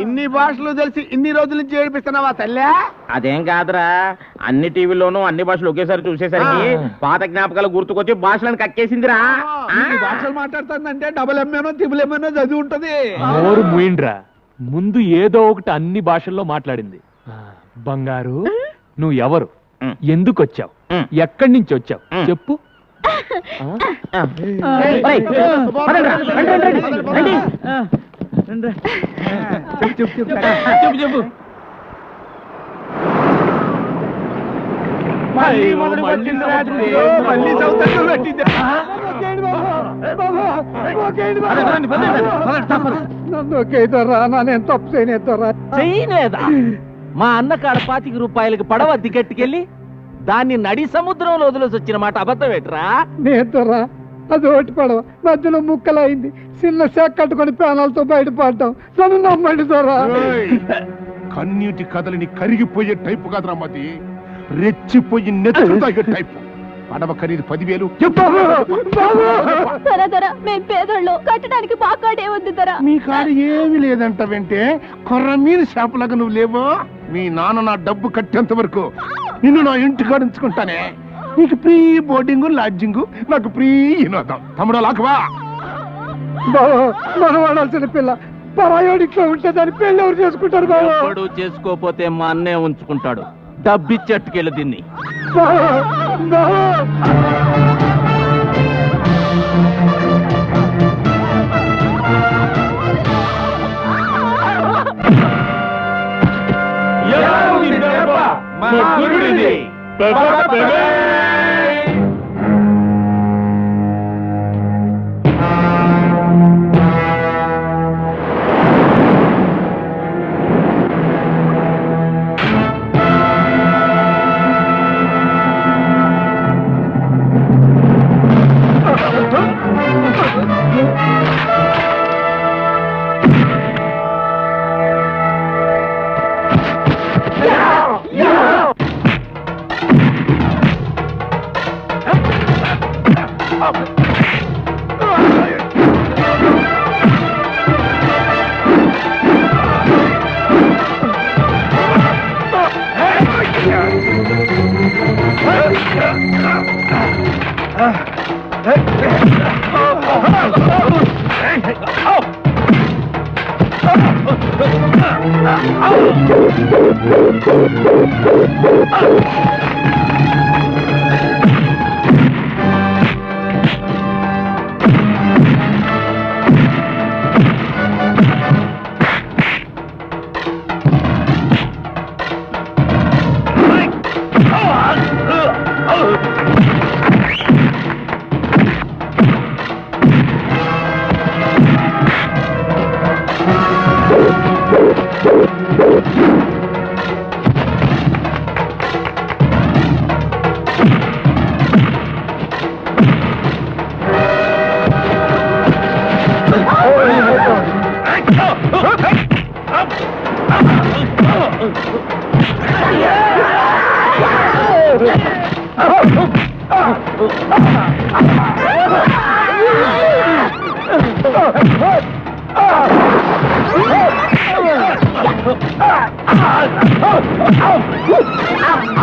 ఇన్ని భాషలు తెలిసి ఇన్ని రోజుల నుంచి ఏడిపిస్తున్నావా తల్లి? అదేం కాదురా, అన్ని టీవీల్లోనూ అన్ని భాషలు ఒకేసారి చూసేసరికి పాత జ్ఞాపకాలు గుర్తుకొచ్చి భాషలను కక్కేసిందిరా. భాషలు మాట్లాడుతుందంటే డబుల్ ఎంఏనో త్రిబుల్ ఎంఏనో చదివి ఉంటది. నోరు మూయిండ్రా, ముందు ఏదో ఒకటి అన్ని భాషల్లో మాట్లాడింది. బంగారు, నువ్వు ఎవరు, ఎందుకు వచ్చావు, ఎక్కడి నుంచి వచ్చావు చెప్పు. చెప్పు చేయలేదా? మా అన్న కాడ ₹25 పడవ దిగట్టుకెళ్ళి దాన్ని నడి సముద్రంలో వదిలేసి వచ్చిన మాట అబద్ధం ఏంట్రా? నేతరా అది ఒకటి పడవ మధ్యలో ముక్కలైంది, చిన్న శాఖ కట్టుకొని ప్రాణాలతో బయటపడ్డాం. నన్ను నమ్మండి దొరా. కన్నీటి కథలని కరిగిపోయే టైపు కాదురా మది, రెచ్చిపోయి నెత్తులు తాగే టైపు. పడవ ఖరీదు 10,000. మేము పేదోళ్ళు, కట్టడానికి పాకాడే ఉంది ధర. మీ కాడ ఏమి లేదంట వెంటే కొర్ర మీద షాపులాగా నువ్వు లేవో. మీ నాన్న నా డబ్బు కట్టేంత వరకు నిన్ను నా ఇంటి కాడ ఉంచుకుంటానే. నీకు ఫ్రీ బోర్డింగ్ లాడ్జింగ్, నాకు ఫ్రీ వినోదం. తమ్ముడు లాకవా మనం వాడాల్సిన పిల్ల పరాయోడిట్లో ఉంటే దాని పెళ్ళి ఎవరు చేసుకుంటారు బాబు? ఎవడు చేసుకోపోతే మా అన్నే ఉంచుకుంటాడు. డబ్బిచ్చట్టుకెళ్ళి దీన్ని.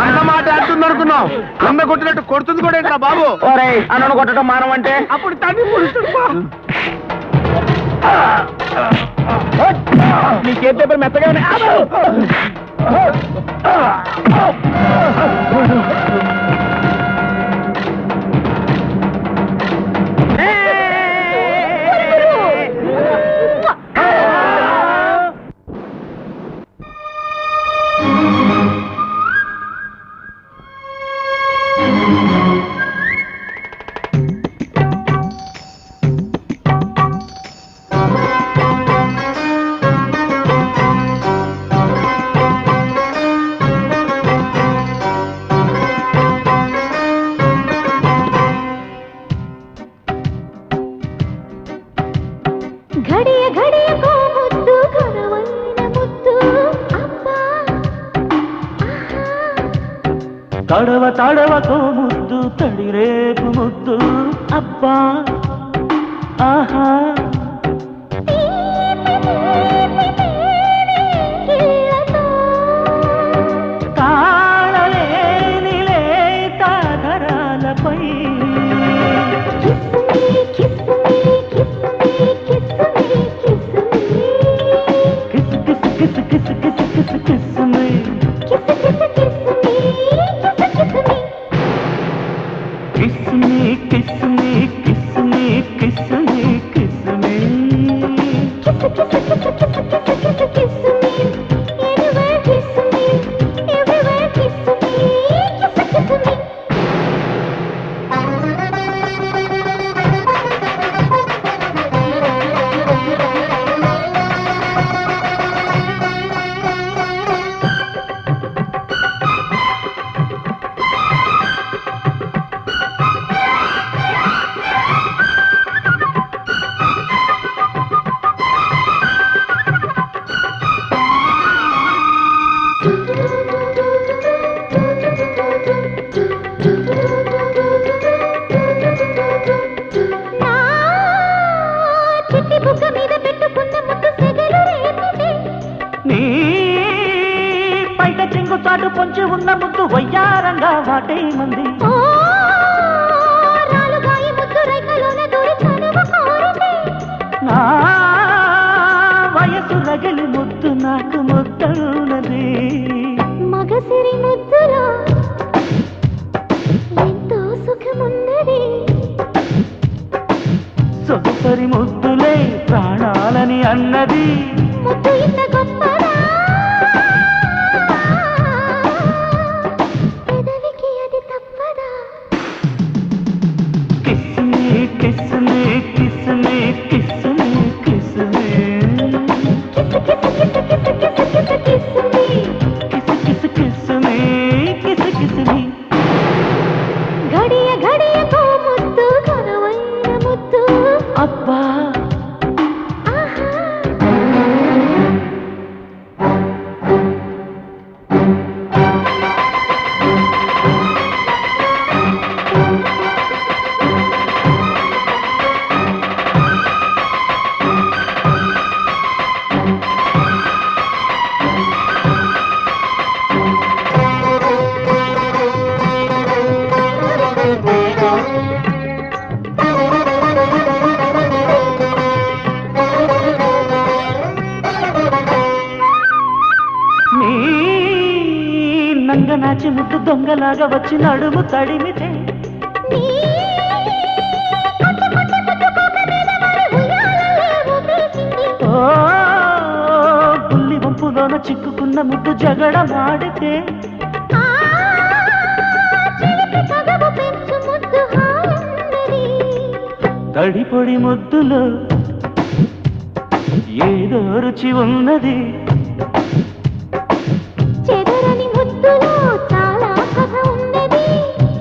అన్నమాట అంటున్నారుకున్నావు, అన్న కొట్టినట్టు కొడుతుంది కూడా ఏంట్రా బాబు? అన్నను కొట్టడం మానం అంటే అప్పుడు తండ్రి నీకేం పేపర్ మెత్తగా ఘడియ ఘడియకో ముద్దు ఘనమైన ముద్దు అబ్బా తడవ తడవకో ముద్దు తడిరేపు ముద్దు అబ్బా ఆహా తాళలేని లేతాధరాలపై చాటు పొంచి ఉన్న ముద్దు వయ్యారంగా వాటే మంది నా వయసు రగిలి ముద్దు నాకు ముద్దన్నది మగసిరి ముద్దులో ఎంతో సుఖమున్నది సొగసరి ముద్దులే ప్రాణాలని అన్నది ముద్దు ఇంత గొప్పదా నంగనాచి ముద్దు దొంగలాగా వచ్చి నడుము తడిమితే ఓ పుల్లి వంపులోన చిక్కుకున్న ముద్దు జగడ మాడితే తడిపొడి ముద్దులో ఏదో రుచి ఉన్నది చెదరని ముద్దులో చాలా కథ ఉన్నది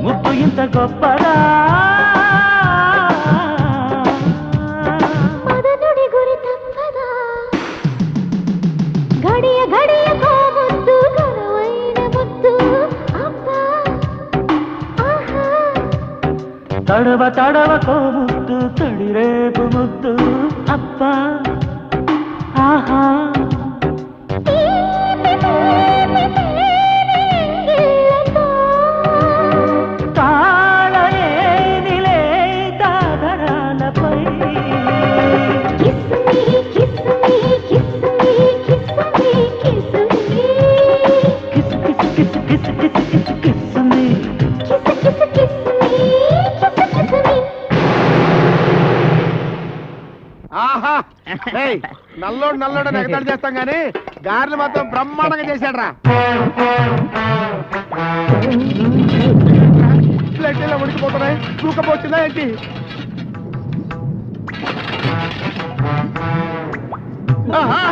ముద్దు ఇంత గొప్పదా మదనుడి గురి తప్పదా ఘడియ ఘడియకో ముద్దు ఘనమైన ముద్దు అబ్బా ఆహా తడవ తడవకో ముద్దు తడిరేపు ముద్దు అబ్బా ఆహా ఆహా ఏయ్, నల్లోడు నల్లోడు ఎగతాడు చేస్తాం గానీ గారెలు మాత్రం బ్రహ్మాండంగా చేశాడ్రా. బ్లడ్ ఇలా ఉడికిపోతున్నాయి, తూకపోతుందా ఏంటి? ఆహా.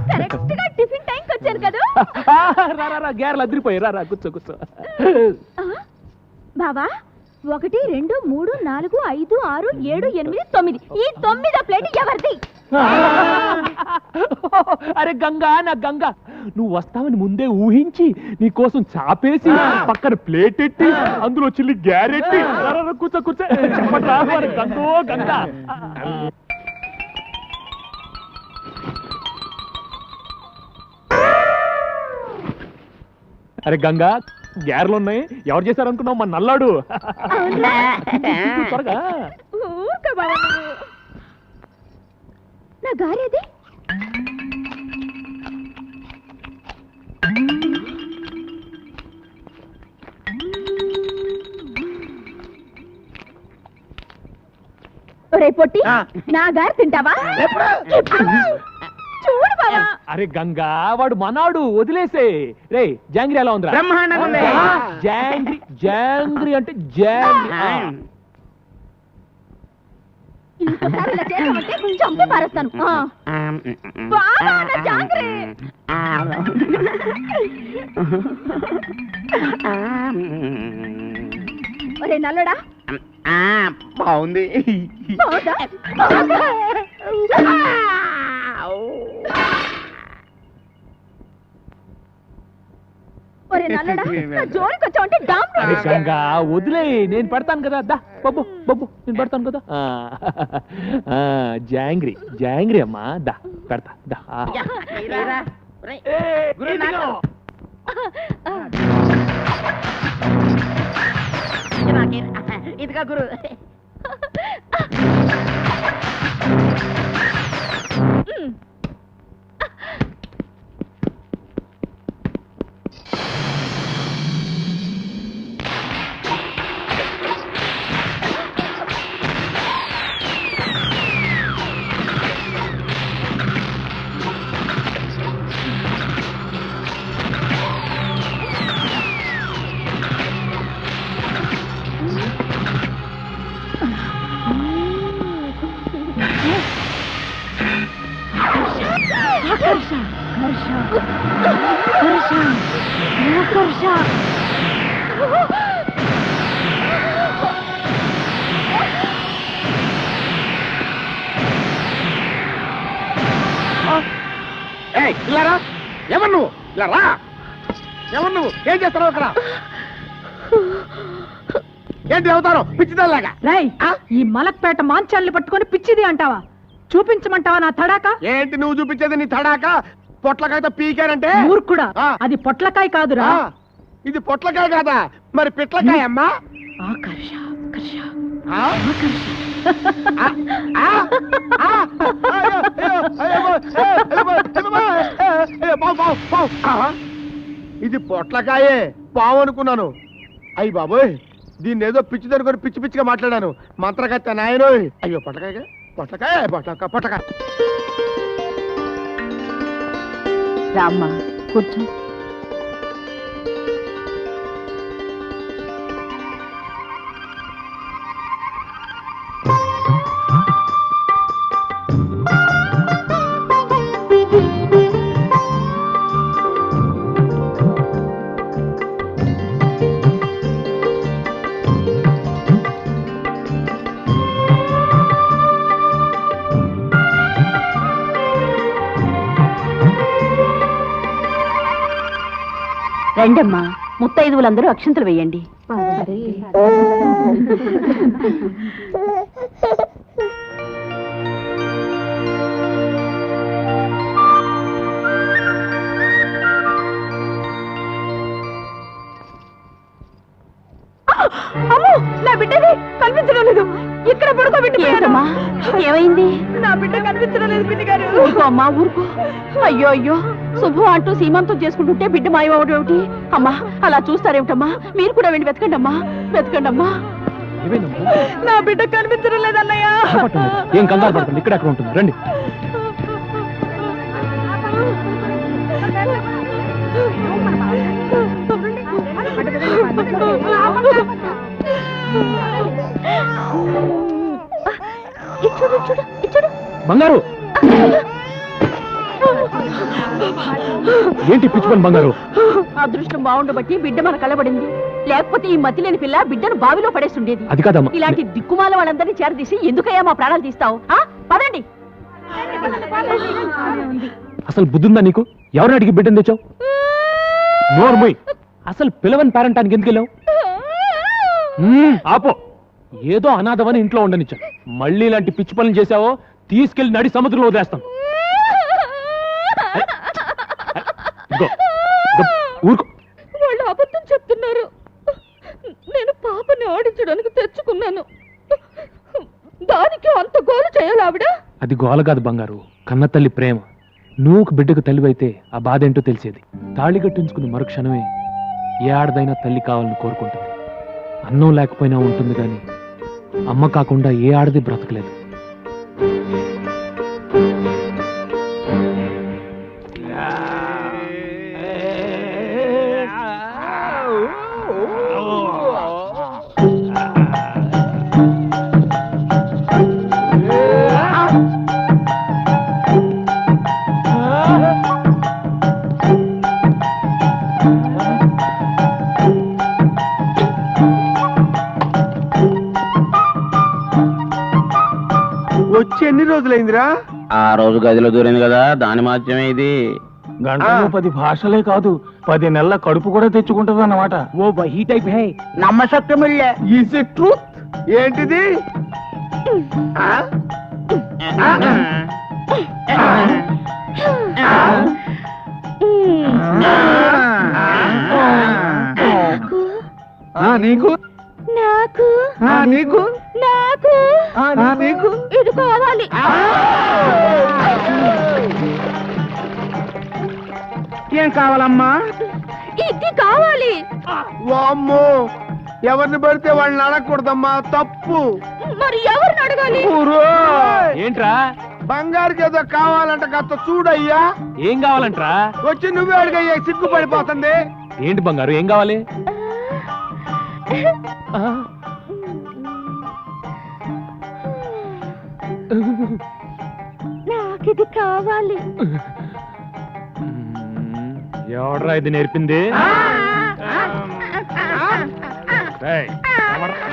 కరెక్ట్ గా టిఫిన్ టైంకి వచ్చాను కదా. గ్యారెలు అదిరిపోయి రా కూర్చో కూర్చో. బావా 1 2 3 4 5 6 7 8 9 ఈ 9వ ప్లేట్ ఎవరిది? అరే గంగా, నా గంగా, నువ్వు వస్తావని ముందే ఊహించి నీ కోసం చాపేసి పక్కన ప్లేట్ ఎట్టి అందులో చిల్లి గ్యారెట్టి కూర్చో కూర్చో చెప్పట్రా గంగో గంగా. అరే గంగా, గ్యారెలు ఉన్నాయి, ఎవరు చేశారు అనుకున్నావు? మా నల్లాడు. త్వరగా నా గారేది? ఒరే పొట్టి, నా గారు తింటావా? చూడు బావా. అరే గంగా, వాడు మనాడు, వదిలేసే. రే జాంగ్రీ ఎలా ఉందిరా? బ్రహ్మాండంగా ఉంది. జాంగ్రీ జాంగ్రీ అంటే జాంగ్రీ. ఇంకోసారి ఇలా చేసామంటే చంపి పారేస్తాను. బావా, నా జాంగ్రీ. ఒరే నల్లడా, బాగుంది. బావుందా? బావుందా? ఒరే నల్లడా, నా జోలికి వచ్చావంటే అరే గంగా, వదిలే, నేను పెడతాను కదా. దా బబ్బు బబ్బు, నేను పెడతాను కదా. జాంగ్రీ జాంగ్రీ అమ్మా, దా పెడతా దా. ఇదిగా గురు. ఇలారా, ఎవరు నువ్వు? ఇలా రా. ఎవరు నువ్వు? ఏం చేస్తున్నావు అక్కడ? ఏంటి అవుతారు పిచ్చిదాలాగా? రై, ఈ మలక్పేట మాంచాల్ని పట్టుకొని పిచ్చిది అంటావా? చూపించమంటావా నా తడాక? ఏంటి నువ్వు చూపించేది? నీ తడాక పొట్లకాయతో పీకానంటే? మూర్ఖుడా, అది పొట్లకాయ కాదురా. ఇది పొట్లకాయ కాదా? మరి పిట్లకాయ అమ్మా. ఆకర్ష ఆకర్ష ఆ? ఇది పొట్లకాయే, పావు అనుకున్నాను. అయ్యి బాబోయ్, దీన్ని ఏదో పిచ్చి దొరుకుని పిచ్చి పిచ్చిగా మాట్లాడాను. మంత్రకత్త నాయనో. అయ్యో పొట్లకాయ పొట్లకాయ పొట్లకాయ పొట్లకాయ. రామ్మా కూర్చో. రండమ్మా, ముత్తైదువులందరూ అక్షంతలు వేయండి. అమ్మో నా బిడ్డని కనిపించడం లేదు. ఇక్కడ పడుకోబెట్టిపోయానమ్మా. ఏమైంది? నా బిడ్డ కనిపించడం లేదు పిన్ని గారు. ఊరుకో అమ్మా ఊరుకో. అయ్యో అయ్యో శుభం అంటూ సీమంతం చేసుకుంటుంటే బిడ్డ మాయమవడం ఏమిటి? అమ్మా అలా చూస్తారేమిటమ్మా? మీరు కూడా వెళ్ళి వెతకండి అమ్మా, వెతకండి అమ్మా. నా బిడ్డ కనిపించడం లేదన్నయ్య. ఏం కంగారు పడకండి, ఇక్కడ అక్కడ ఉంటుంది, రండి. బంగారు ఏంటి పిచ్చుకొని బంగారు? అదృష్టం బాగుండబట్టి బిడ్డ మన కలబడింది. లేకపోతే ఈ మతి లేని పిల్ల బిడ్డను బావిలో పడేస్తుండేది. అది కాదమ్మా. ఇలాంటి దిక్కుమాల వాళ్ళందరినీ చేరదీసి ఎందుకయ్యా మా ప్రాణాలు తీస్తావు? పదండి. అసలు బుద్ధుందా నీకు? ఎవరిని అడిగి బిడ్డను తెచ్చావు? నోర్మోయ్, అసలు పిలవని పేరెంటానికి ఎందుకు వెళ్ళావు? ఆపో. ఏదో అనాథమని ఇంట్లో ఉండనిచ్చా. మళ్ళీ ఇలాంటి పిచ్చి పనులు చేశావో తీసుకెళ్లి నడి సముద్రంలో వదిలేస్తాను. ఊరుకో. వాళ్ళు అబద్ధం చెప్తున్నారు. నేను పాపని ఆడించడానికి తెచ్చుకున్నాను. దానికి అంత గోల చేయాలి ఆవిడ? అది గోల కాదు బంగారు, కన్న తల్లి ప్రేమ. నువ్వు బిడ్డకు తల్లివైతే ఆ బాధ ఏంటో తెలిసేది. తాళి కట్టించుకుని మరుక్షణమే ఏ ఆడదైనా తల్లి కావాలని కోరుకుంటుంది. అన్నం లేకపోయినా ఉంటుంది కానీ అమ్మ కాకుండా ఏ ఆడది బ్రతకలేదు. వచ్చి ఎన్ని రోజులైందిరా? ఆ రోజు గదిలో దూరింది కదా, దాని మాత్రమే ఇది. గంటలో 10 భాషలే కాదు 10 నెలల కడుపు కూడా తెచ్చుకుంటది అన్నమాట. ఓ వహీ టైప్ హై నమ్మశక్యమిల్లే. Is it truth? ఏంటిది? నీకు నాకు నీకు నాకు నీకు ఇది కావాలి. ఏం కావాలమ్మా? ఇది కావాలి. వామ్మో, ఎవరిని పడితే వాళ్ళని అడగకూడదమ్మా, తప్పు. మరి ఎవరిని అడగాలి? ఏంట్రా? బంగారుకి ఏదో కావాలంట, కాస్త చూడయ్యా. ఏం కావాలంట్రా? వచ్చి నువ్వే అడిగయ్యా, సిగ్గుపడిపోతుంది. ఏంటి బంగారు, ఏం కావాలి? నాకిది కావాలి. ఎవడ్రా ఇది నేర్పింది?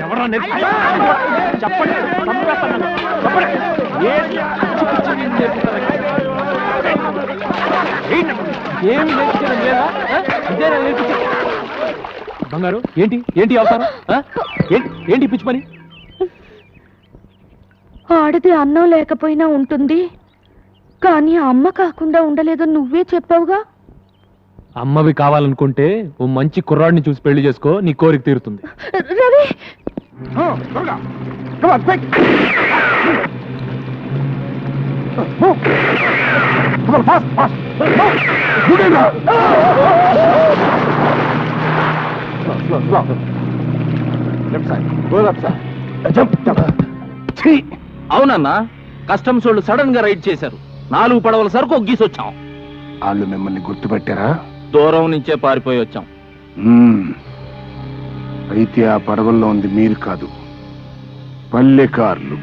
ఎవరా నేర్పింది? చెప్పండి, ఏమి నేర్పించడం లేదా? ఇదేనా నేర్పించడం? బంగారు ఏంటి ఏంటి అవసరం? ఏంటి పిచ్చి పని? ఆడది అన్నం లేకపోయినా ఉంటుంది, కానీ అమ్మ కాకుండా ఉండలేదని నువ్వే చెప్పావుగా. అమ్మవి కావాలనుకుంటే ఓ మంచి కుర్రాడిని చూసి పెళ్లి చేసుకో, నీ కోరిక తీరుతుంది. రవి, అవునన్నా, కస్టమ్స్ వాళ్ళు సడన్ గా రైడ్ చేశారు. 4 పడవల సరుకు ఒగ్గీసొచ్చాం. వాళ్ళు మిమ్మల్ని గుర్తుపెట్టారా? దూరం నుంచే పారిపోయి వచ్చాం. అయితే ఆ పడవల్లో ఉంది మీరు కాదు, పల్లెకారులు.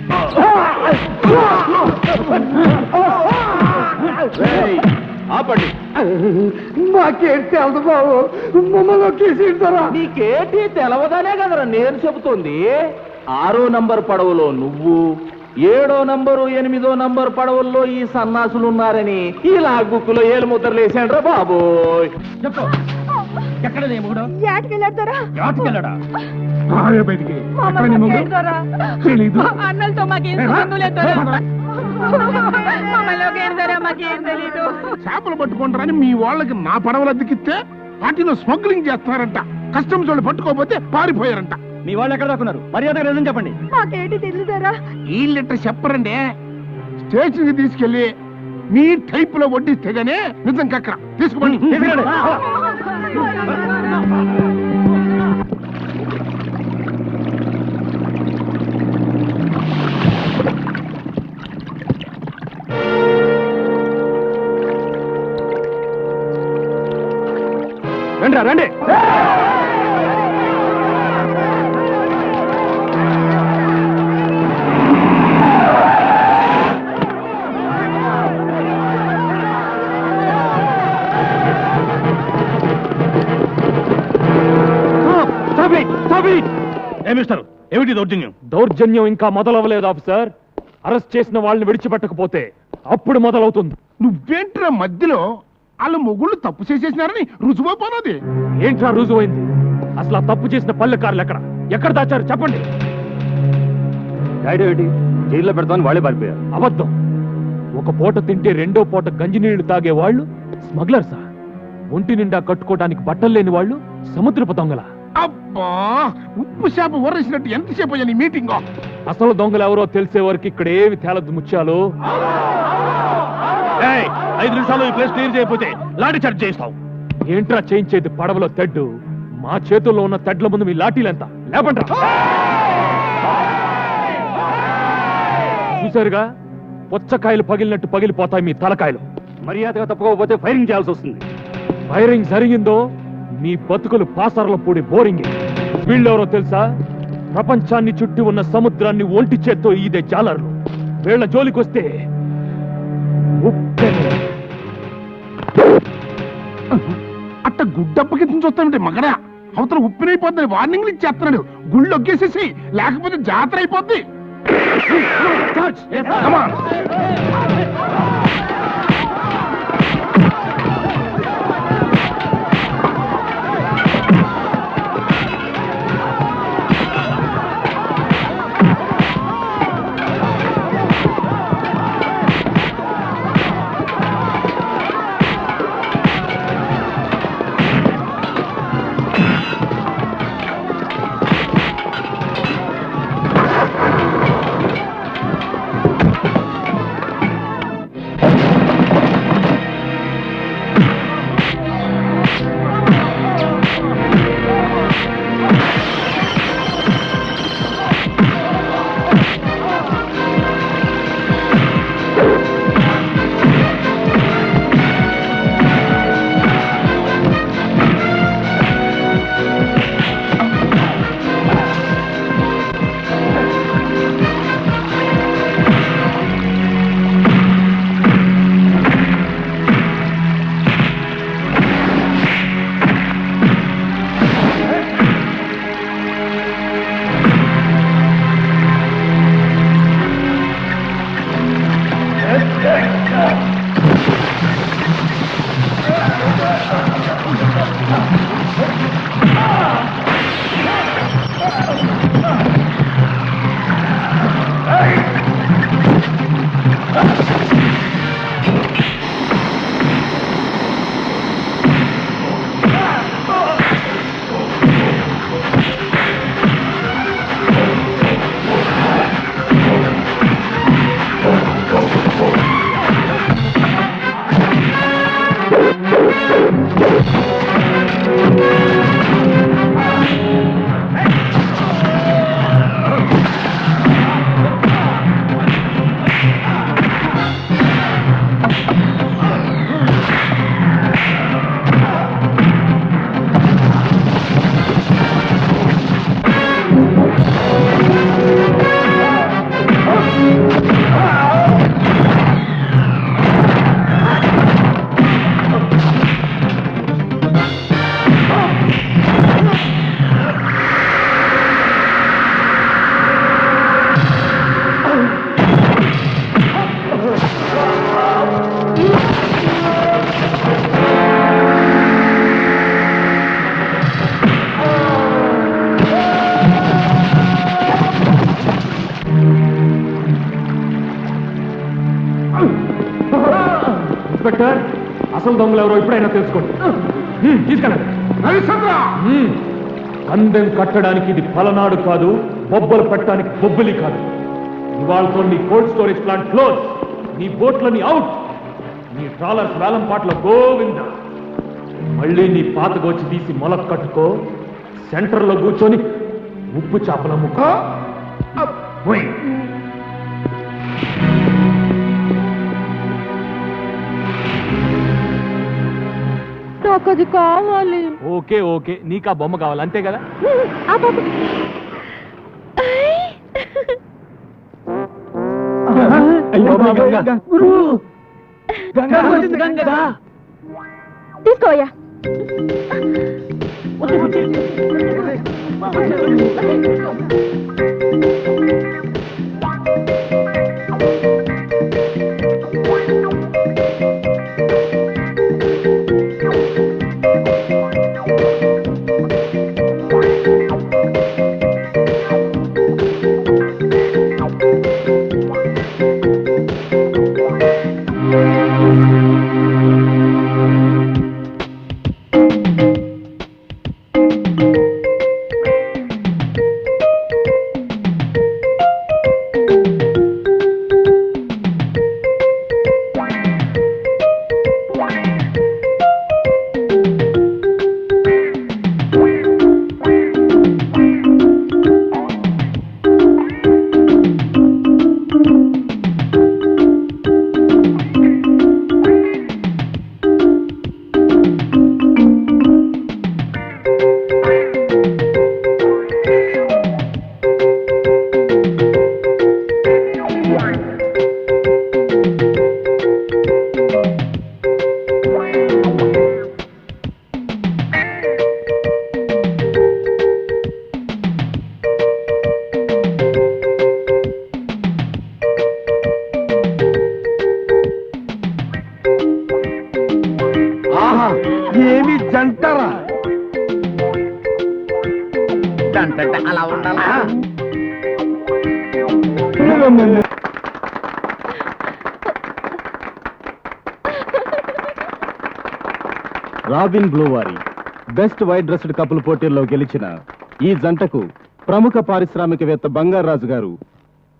ఆపండి. మాకేంటి తెలదు బాబు, మమ్మల్ని ఒకేసిస్తారా? నీకేంటి తెలవదానే కదరా నేను చెబుతోంది. 6వ నంబర్ పడవలో నువ్వు, 7వ నంబరు 8వ నంబర్ పడవల్లో ఈ సన్నాసులు ఉన్నారని ఈ లాగుక్కులో ఏలు ముద్రలు వేసాండ్రా బాబోయ్. చెప్పు, ఎక్కడ అన్నలతో మాకేం సంబంధం లేదు. చేపలు పట్టుకుంటారని మీ వాళ్ళకి మా పడవలు అద్దెకిస్తే వాటిని స్మగ్లింగ్ చేస్తున్నారంట. కస్టమ్స్ వాళ్ళు పట్టుకోకపోతే పారిపోయారంట. మీ వాళ్ళు ఎక్కడ దాక్కున్నారు? మర్యాదగా నిజం చెప్పండి. మాకేంటి తెలుసారా? ఈ లెటర్ చెప్పరండి. స్టేషన్ కి తీసుకెళ్లి మీ టైప్ లో వడ్డిస్తే గానీ నిజం కక్కరా. తీసుకోండి. రండి రండి. ఏమిటి దౌర్జన్యం? దౌర్జన్యం ఇంకా మొదలవ్వలేదు ఆఫీసర్. అరెస్ట్ చేసిన వాళ్ళని విడిచిపెట్టకపోతే అప్పుడు మొదలవుతుంది. నువ్వేంట్రా మధ్యలో? వాళ్ళ మొగుళ్ళు తప్పు చేసేసినారని రుజువైపోయినది. ఏంట్రా రుజువైంది? అసలు ఆ తప్పు చేసిన పల్లెకారులు ఎక్కడ దాచారు చెప్పండి. ఏంటి జైల్లో పెడతామని వాళ్ళే పారిపోయారు. అబద్ధం. ఒక పూట తింటే రెండో పూట గంజినీళ్లు తాగే వాళ్ళు స్మగ్లర్సా? ఒంటి నిండా కట్టుకోవడానికి బట్టలు లేని వాళ్ళు సముద్రపు దొంగల? అబ్బా, ఉప్పు చేప ఊరేసినట్టు ఎంతసేపు అయ్యా నీ మీటింగ్? అసలు దొంగలు ఎవరో తెలిసే వరకు ఇక్కడ ఏమి తేలదు ముత్యాలు. 5 నిమిషాలు ఈ ప్లేస్ క్లియర్ చేయకపోతే లాఠీ చార్జ్ చేస్తావు. ఏంట్రా చేయించేది? పడవలో తెడ్డు. మా చేతుల్లో ఉన్న తెడ్ల ముందు మీ లాఠీలెంత? లేపండ్రా. చూసారుగా, పుచ్చకాయలు పగిలినట్టు పగిలిపోతాయి మీ తలకాయలు. మర్యాదగా తప్పుకోకపోతే ఫైరింగ్ చేయాల్సి వస్తుంది. ఫైరింగ్ జరిగిందో మీ బతుకులు పాసర్ల పూడి బోరింగ్. వీళ్ళెవరో తెలుసా? ప్రపంచాన్ని చుట్టి ఉన్న సముద్రాన్ని ఒంటి చేత్తో ఈదే జాలర్లు. వీళ్ళ జోలికొస్తే అట్ట గుడ్డప్పకి చూస్తామంటే మగడా అవతల ఉప్పినైపోద్దని వార్నింగ్లు ఇచ్చేస్తున్నాడు. గుళ్ళు ఒగ్గేసేసి, లేకపోతే జాతర అయిపోద్ది. Come on. ఇన్స్పెక్టర్, అసలు దొంగలు ఎవరో ఇప్పుడైనా తెలుసుకోండి. తీసుకెళ్ళండి. పందెం కట్టడానికి ఇది పలనాడు కాదు, బొబ్బలు పెట్టడానికి బొబ్బలి కాదు. ఇవాళతో నీ కోల్డ్ స్టోరేజ్ ప్లాంట్ క్లోజ్, నీ బోట్లని అవుట్, నీ ట్రాలర్స్ వేలం పాటలో గోవింద. మళ్ళీ నీ పాత గోచి తీసి మొలక కట్టుకో, సెంటర్లో కూర్చొని ఉప్పు చేపల ముక్క. నాకు అది కావాలి. ఓకే ఓకే, నీకు ఆ బొమ్మ కావాలి అంతే కదా. ఆ బాబు తీసుకోయా. ఏమి జంటరా? అలా ఉండాలా? రాబిన్ బ్లూ వారి బెస్ట్ వైట్ డ్రెస్డ్ కపుల్ పోటీల్లో గెలిచిన ఈ జంటకు ప్రముఖ పారిశ్రామికవేత్త బంగారాజు గారు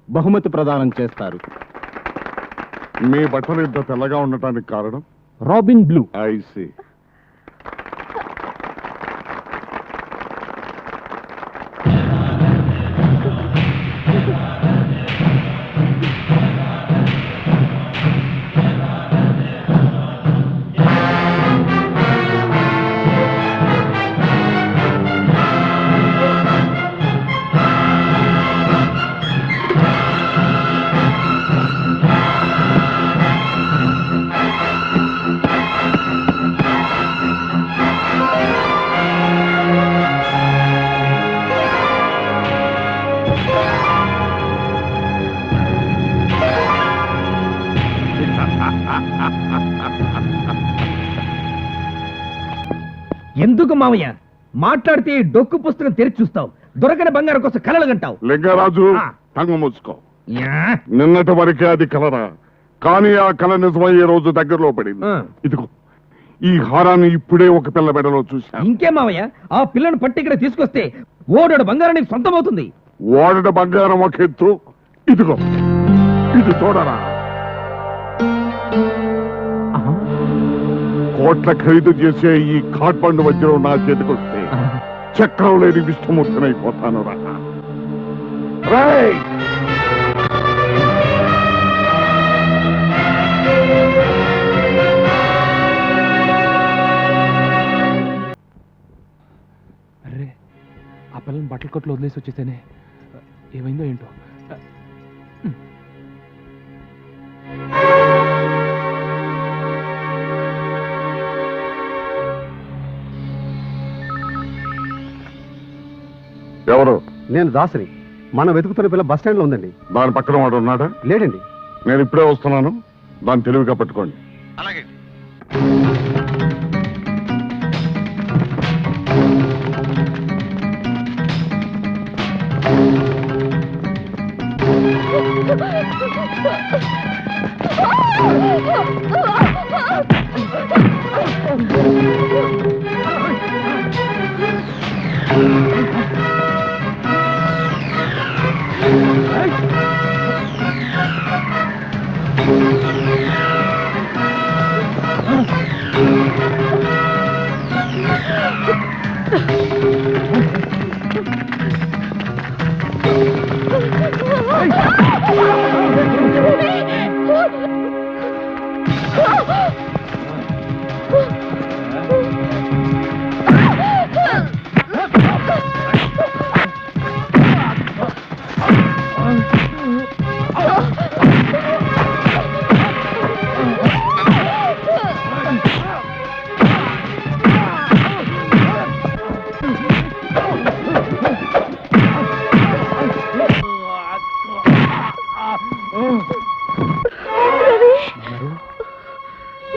బహుమతి ప్రదానం చేస్తారు. మీ బట్టలు ఇంత తెల్లగా ఉండటానికి కారణం? Robin Blue. I see. ఎందుకు మావయ్య మాట్లాడితే డొక్కు పుస్తకం తెరిచి చూస్తావు, దొరకని బంగారం కోసం కలలు గంటావు? లింగరాజు, టంగు మూసుకో. నిన్నటి వరకే అది కలరా, కానీ ఆ కళ నిజమయ్యే రోజు దగ్గరలో పడింది. ఇదిగో ఈ హారాన్ని ఇప్పుడే ఒక పిల్ల మెడలో చూశా. ఇంకే మావయ్య, ఆ పిల్లను పట్టి ఇక్కడ తీసుకొస్తే ఓడోడు బంగారం నీకు సొంతమవుతుంది. ఓడడ బంగారం ఒక ఎత్తు, ఇదిగో ఇది చూడరా. కోట్ల ఖరీదు చేసే ఈ కాట్మండు వజ్రం నా చేతికొస్తే చక్రం లేని విష్ణుమూర్తినైపోతాను రా. అరే, ఆ పిల్లని బట్టల కొట్లో వదిలేసి వచ్చేసానే, ఏమైందో ఏంటో. ఎవరు? నేను దాసరి. మనం వెతుకుతున్న పిల్ల బస్ స్టాండ్ లో ఉందండి. దాని పక్కన వాడు ఉన్నాడా? లేడండి. నేను ఇప్పుడే వస్తున్నాను, దాన్ని తెలివిగా పట్టుకోండి. అలాగే.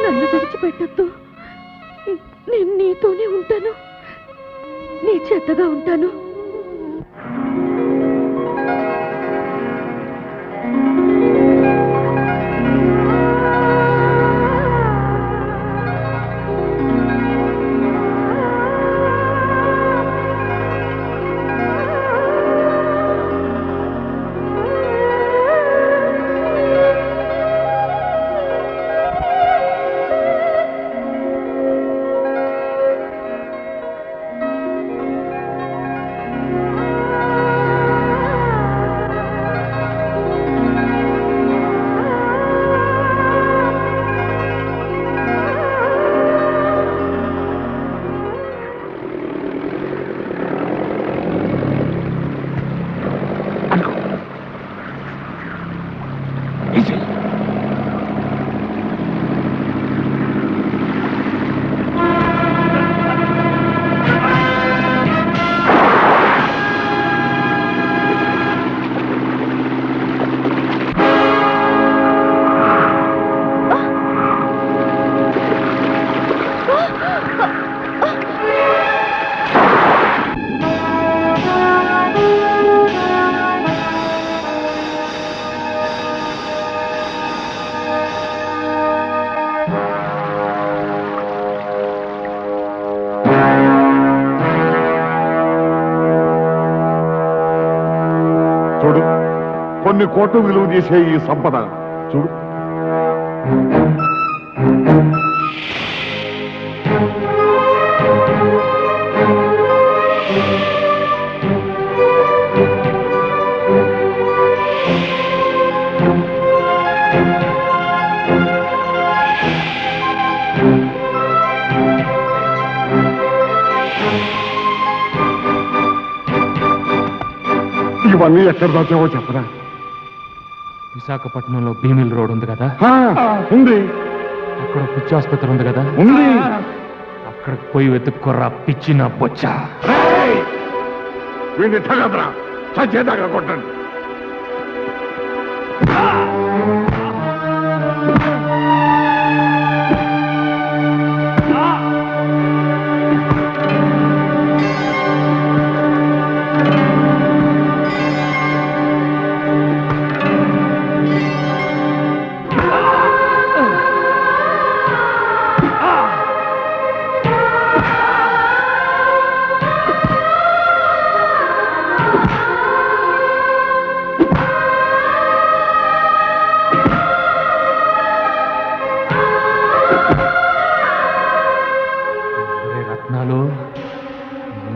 నన్ను విడిచిపెట్టద్దు. నేను నీతోనే ఉంటాను, నీ చేతగా ఉంటాను. చూడు, కొన్ని కోట్లు విలువ చేసే ఈ సంపద చూడు. ఇవన్నీ ఎక్కడ దాచావో చెప్పరా? విశాఖపట్నంలో భీమిల్ రోడ్ ఉంది కదా, ఉంది. అక్కడ పిచ్చి ఆసుపత్రి ఉంది కదా, ఉంది. అక్కడికి పోయి వెతుక్కోర్రా పిచ్చిన బొచ్చ. వీడిని తగదరా, చచ్చేదాకా కొట్టండి.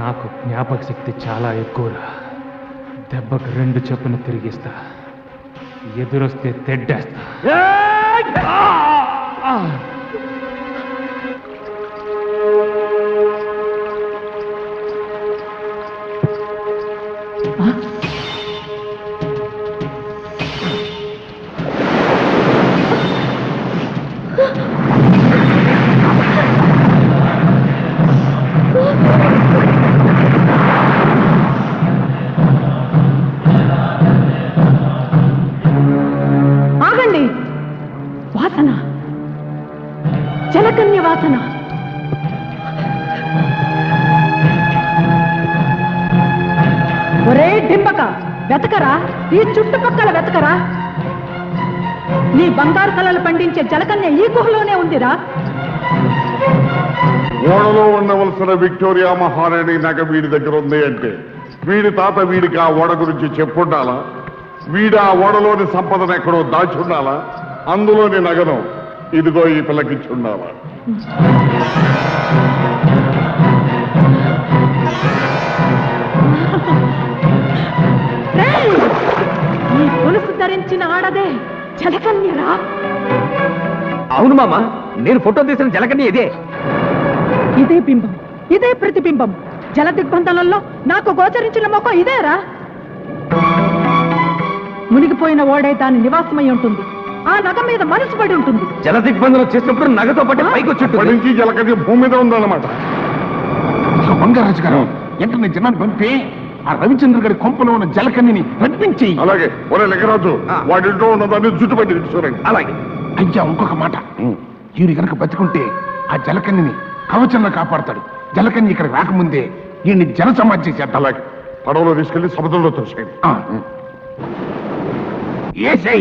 నాకు జ్ఞాపక శక్తి చాలా ఎక్కువరా. దెబ్బకు 2 చెప్పున తిరిగిస్తా, ఎదురొస్తే తెడ్డేస్తా. ఆగండి! వాసన, జలకన్య వాసన. ఒరే డింబక, వెతకరా, ఈ చుట్టుపక్కల వెతకరా. నీ బంగారు కళలు పండించే జలకన్య ఈ గుహలోనే ఉందిరా. ఓడలో ఉండవలసిన విక్టోరియా మహారాణి నగ వీడి దగ్గర ఉంది అంటే వీడి తాత వీడికి ఆ ఓడ గురించి చెప్పుండాలా? వీడు ఆ ఓడలోని సంపదను ఎక్కడో దాచి ఉండాలా? అందులోని నగను ఇదిగో ఈ పిల్లకిచ్చి ఉండాలా? ఈ గొలుసు ధరించిన ఆడదే జలకన్యరా? అవును మామ, నేను ఫోటో తీసిన జలకన్య ఇదే. ఇదే బింబం, ఇదే ప్రతిబింబం. జల దిగ్బంధనంలో నాకు గోచరించిన మొక్క ఇదేరా? మునిగిపోయిన ఓడే దాని నివాసమై ఉంటుంది. ఆ నగ మీద మనసు పడి ఉంటుంది. జల దిగ్బంధనం చేసినప్పుడు నగతో పాటు పైకి వచ్చి నుంచి జలకన్య భూమి మీద ఉందన్నమాట. బంగారాజు గారు వెంటనే జనాన్ని పంపి ఆ రవిచంద్ర గారి కొంపలో ఉన్న జలకన్యని రప్పించి. అలాగే ఒరే లింగరాజు, వాడింట్లో ఉన్నదాన్ని జుట్టుపట్టి చూడండి. అలాగే. అయ్యా ఇంకొక మాట, ఈయన కనుక బతికుంటే ఆ జలకన్యని కవచంలో కాపాడతాడు. జలకన్య ఇక్కడ రాకముందే ఈయన్ని జల సమాధి చేసేద్దాం. అలాగే పడవలో తీసుకెళ్లి సముద్రంలో తోసేయండి. ఏసై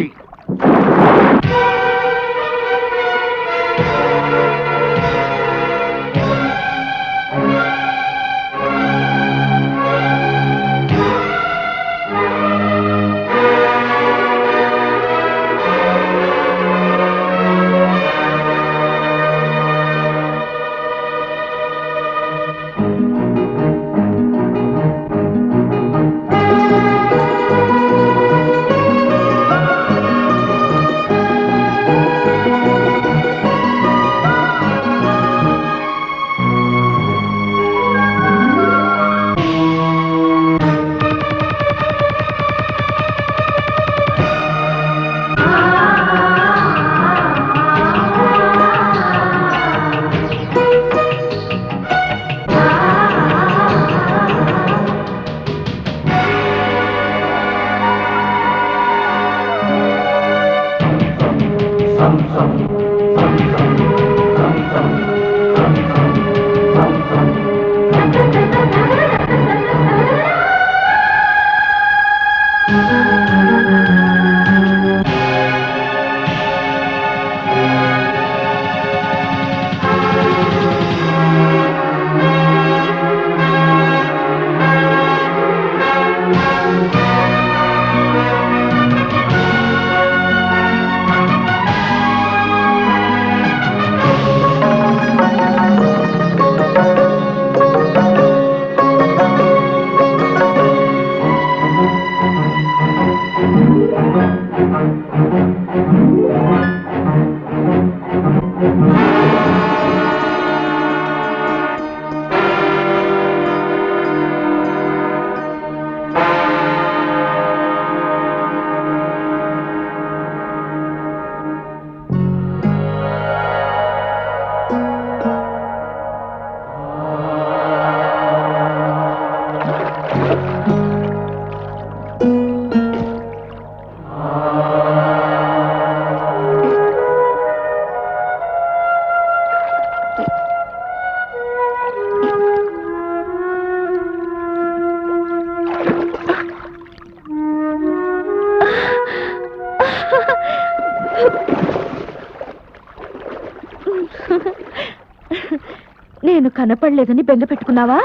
నేను కనపడలేదని బెంగ పెట్టుకున్నావా?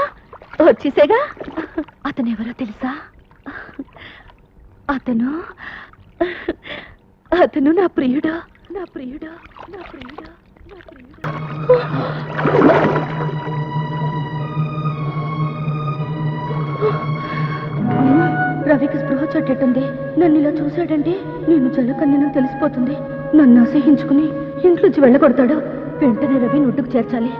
వచ్చేసేగా. అతనెవరో తెలుసా? అతను అతను నా ప్రియుడు, నా ప్రియుడు, నా ప్రియుడు, నా ప్రియుడు. రవికి స్పృహ చెట్టేటుంది. నన్ను ఇలా చూశాడంటే నేను జలకన్యను తెలిసిపోతుంది. నన్ను అసహించుకుని ఇంట్లోంచి వెళ్ళగొడతాడు. వెంటనే రవి ఒడ్డుకు చేర్చాలి.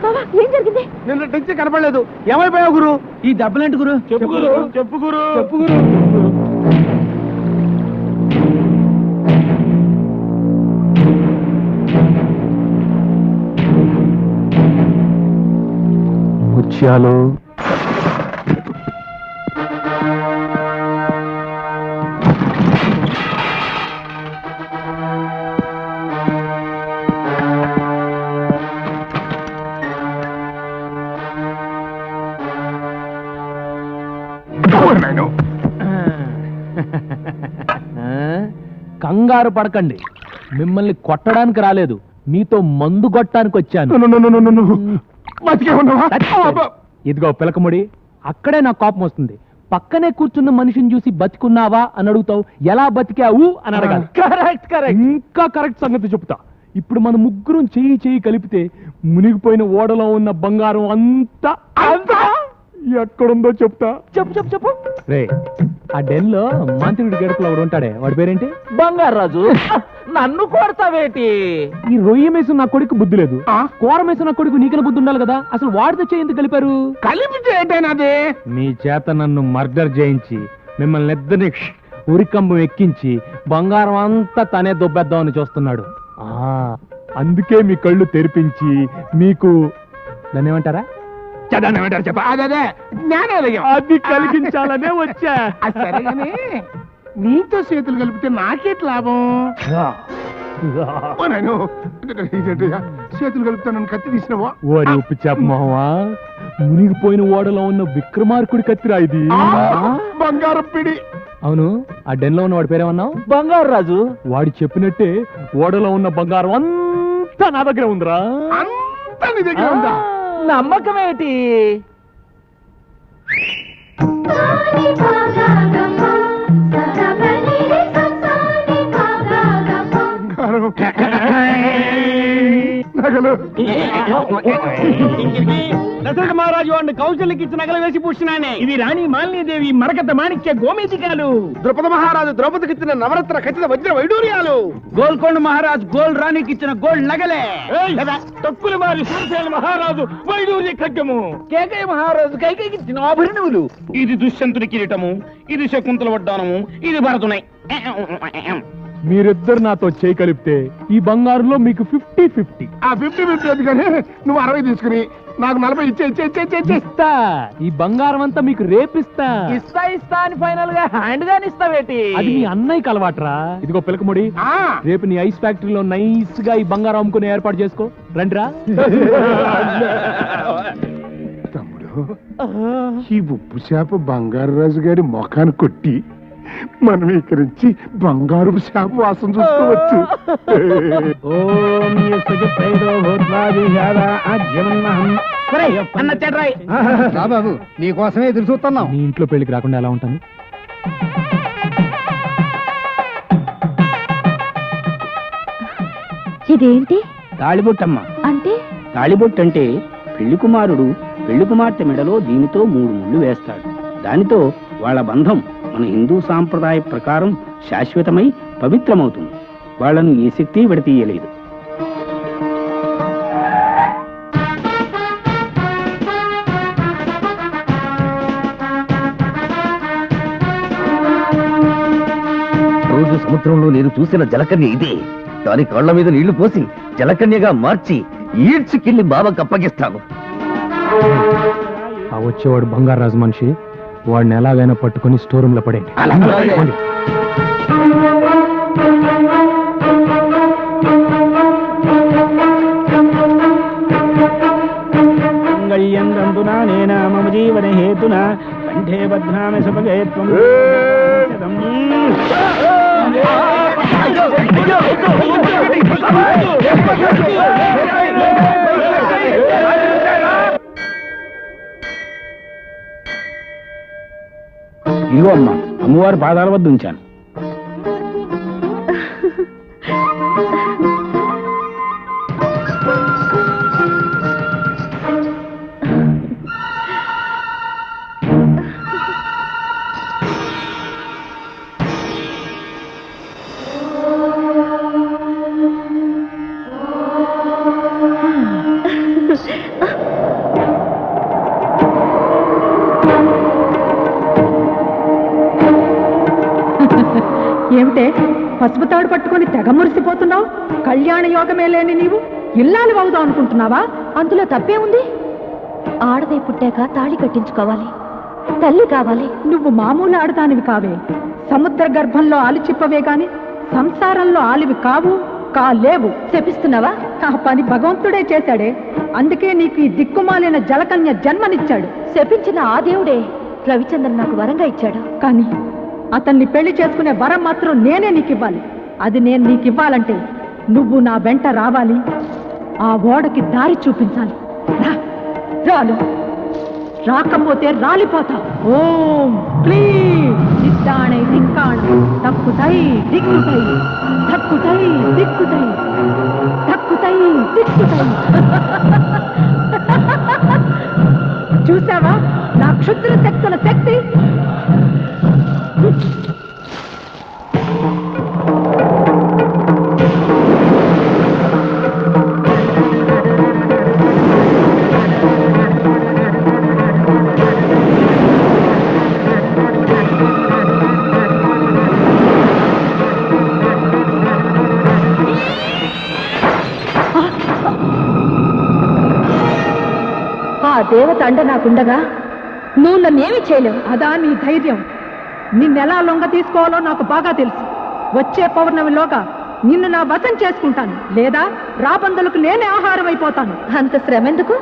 బావా ఏం జరిగింది? నిన్న నుంచి కనపడలేదు. ఏమైపోయావు గురు? ఈ దెబ్బలేంటి గురు? చెప్పు గురు. చెప్పు గురు. చెప్పు గురు. ముత్యాలు కంగారు పడకండి, మిమ్మల్ని కొట్టడానికి రాలేదు, మీతో మందు కొట్టడానికి వచ్చాను. ఇదిగో పిలకముడి, అక్కడే నా కోపం వస్తుంది. పక్కనే కూర్చున్న మనిషిని చూసి బతికున్నావా అని అడుగుతావు, ఎలా బతికావు అని అడగాలి. కరెక్ట్. ఇంకా కరెక్ట్ సంగతి చెప్తా. ఇప్పుడు మన ముగ్గురం చెయ్యి కలిపితే మునిగిపోయిన ఓడలో ఉన్న బంగారం అంతా ఎక్కడుందో చెప్తా. చెప్పు. రే, ఆ డెన్ లో మంత్రుడి గడుపులో ఒకడు ఉంటాడే, వాడి పేరేంటి? బంగారాజు. నన్ను కొడతావేటి? ఈ రొయ్య మేసు నా కొడుకు బుద్ధి లేదు, కూర మేసు నా కొడుకు నీకైనా బుద్ధి ఉండాలి కదా. అసలు వాడితో ఎందుకు కలిపారు? కలిపితే ఏంటైనాది? మీ చేత నన్ను మర్డర్ చేయించి మిమ్మల్ని ఇద్దరిని ఉరికంబం ఎక్కించి బంగారం అంతా తనే దొబ్బేద్దామని చూస్తున్నాడు. అందుకే మీ కళ్ళు తెరిపించి మీకు దాన్ని ఏమంటారా, చెప్ప అదే జ్ఞానోదయం అది కలిగించాలనే వచ్చా. సరేగాని నీతో చేతులు కలిపితే నాకేట్ లాభం? చేతులు కలుపుతాను కత్తి తీసినవా? ఓరి ఉప్పు చెప్పమోహమా, మునిగిపోయిన ఓడలో ఉన్న విక్రమార్కుడి కత్తిరా ఇది. బంగారం పిడి. అవును, ఆ డెన్ లో ఉన్న వాడి పేరేమన్నావు? బంగారు రాజు. వాడు చెప్పినట్టే ఓడలో ఉన్న బంగారం అంతా నా దగ్గర ఉందిరా. అంతా నీ దగ్గర ఉందా? నమ్మకమేటి? నగలు దశరథ మహారాజు వాడిని కౌశల్యకి ఇచ్చి నగలు వేసి పూడ్చినానే. ఇది రాణి మాలినీదేవి మరకత మాణిక్య గోమేతికాలు. ద్రుపద మహారాజు ద్రౌపదికి ఇచ్చిన నవరత్న ఖచ్చిత వజ్ర వైడూర్యాలు. గోల్కొండ మహారాజు గోల్డ్ రాణికి ఇచ్చిన గోల్డ్ నగలే. తక్కువ మారి సూర్యసేన మహారాజు వైడూర్య ఖడ్గము. కేకయ్య మహారాజు కైకైకి ఇచ్చిన ఆభరణములు. ఇది దుష్యంతుడి కిరీటము, ఇది శకుంతల వడ్డానము, ఇది భరతునై. మీరిద్దరు నాతో చేయి కలిపితే ఈ బంగారంలో మీకు 50-50. ఆ 50-50 ఎందుకని నువ్వు 60 తీసుకుని నాకు 40 ఇస్తా. ఈ బంగారం అంతా మీకు రేపిస్తా. ఇస్తా అని ఫైనల్ గా హ్యాండ్ గాని ఇస్తావేటి? అది మీ అన్నయ్యకి అలవాట్రా. ఇదిగో పిలకముడి, రేపు నీ ఐస్ ఫ్యాక్టరీలో నైస్ గా ఈ బంగారం అమ్ముకునే ఏర్పాటు చేసుకో. రండిరా. తమ్ముడు, ఈ ఉప్పు చేప బంగారు రాజు గారి ముఖాన్ని కొట్టి మనం ఇక్కడి నుంచి బంగారు చేప వాసన చూసుకోవచ్చు. బాబు నీకోసమే ఎదురు చూస్తున్నాం. నీ ఇంట్లో పెళ్లికి రాకుండా ఎలా ఉంటాను? ఇదేంటి? తాళిబొట్టమ్మ. అంటే? తాళిబొట్టు అంటే పెళ్లి కుమారుడు పెళ్లి కుమార్తె మెడలో దీనితో 3 ముళ్ళు వేస్తాడు. దానితో వాళ్ళ బంధం మన హిందూ సాంప్రదాయ ప్రకారం శాశ్వతమై పవిత్రమవుతుంది. వాళ్ళను ఏ శక్తి విడతీయలేదు. రోజు సముద్రంలో నేను చూసిన జలకన్య ఇదే. దాని కాళ్ల మీద నీళ్లు పోసి జలకన్యగా మార్చి ఈడ్చుకెళ్లి బాబాకి అప్పగిస్తాను. ఆ వచ్చేవాడు బంగారు రాజు మనిషి, వాడిని ఎలాగైనా పట్టుకుని స్టోర్ రూమ్ లో పడేయండి. మంగళ్యందునా నేనా మమ జీవన హేతునా కంఠే బధ్నామి సుభగే త్వం. ఇదిగో అమ్మా, అమ్మవారి పాదాల వద్ద ఉంచాను. పసుపు తాడు పట్టుకొని తెగ మురిసిపోతున్నావు? కళ్యాణ యోగమే లేని నీవు ఇల్లాలు అవుదాం అనుకుంటున్నావా? అందులో తప్పే ఉంది? ఆడదై పుట్టాక తాళి కట్టించుకోవాలి, తల్లి కావాలి. నువ్వు మామూలు ఆడదానివి కావే. సముద్ర గర్భంలో ఆలిచిప్పవే గాని సంసారంలో ఆలివి కావు, కాలేవు. శపిస్తున్నావా? ఆ పని భగవంతుడే చేశాడే. అందుకే నీకు ఈ దిక్కుమాలిన జలకన్య జన్మనిచ్చాడు. శపించిన ఆ దేవుడే రవిచంద్రన్ నాకు వరంగా ఇచ్చాడు. కానీ అతన్ని పెళ్లి చేసుకునే వరం మాత్రం నేనే నీకు ఇవ్వాలి. అది నేను నీకు ఇవ్వాలంటే నువ్వు నా వెంట రావాలి, ఆ ఓడకి దారి చూపించాలి. రాలు, రాకపోతే రాలిపోతావు. ఓం క్లీం దిక్కాణై దిక్కాణ తక్కుతై దిక్కుతై తక్కుతై దిక్కుతై తక్కుతై దిక్కుతై. చూసావా నా క్షుద్ర శక్తుల శక్తి? ఆ దేవత అండ నాకుండగా నువ్వు నన్నేమి చేయలేవు. అదా నీ ధైర్యం? నిన్నెలా లొంగ తీసుకోవాలో నాకు బాగా తెలుసు. వచ్చే పౌర్ణమిలోగా నిన్ను నా వశం చేసుకుంటాను, లేదా రాబందులకు నేనే ఆహారం అయిపోతాను. అంత శ్రమెందుకు?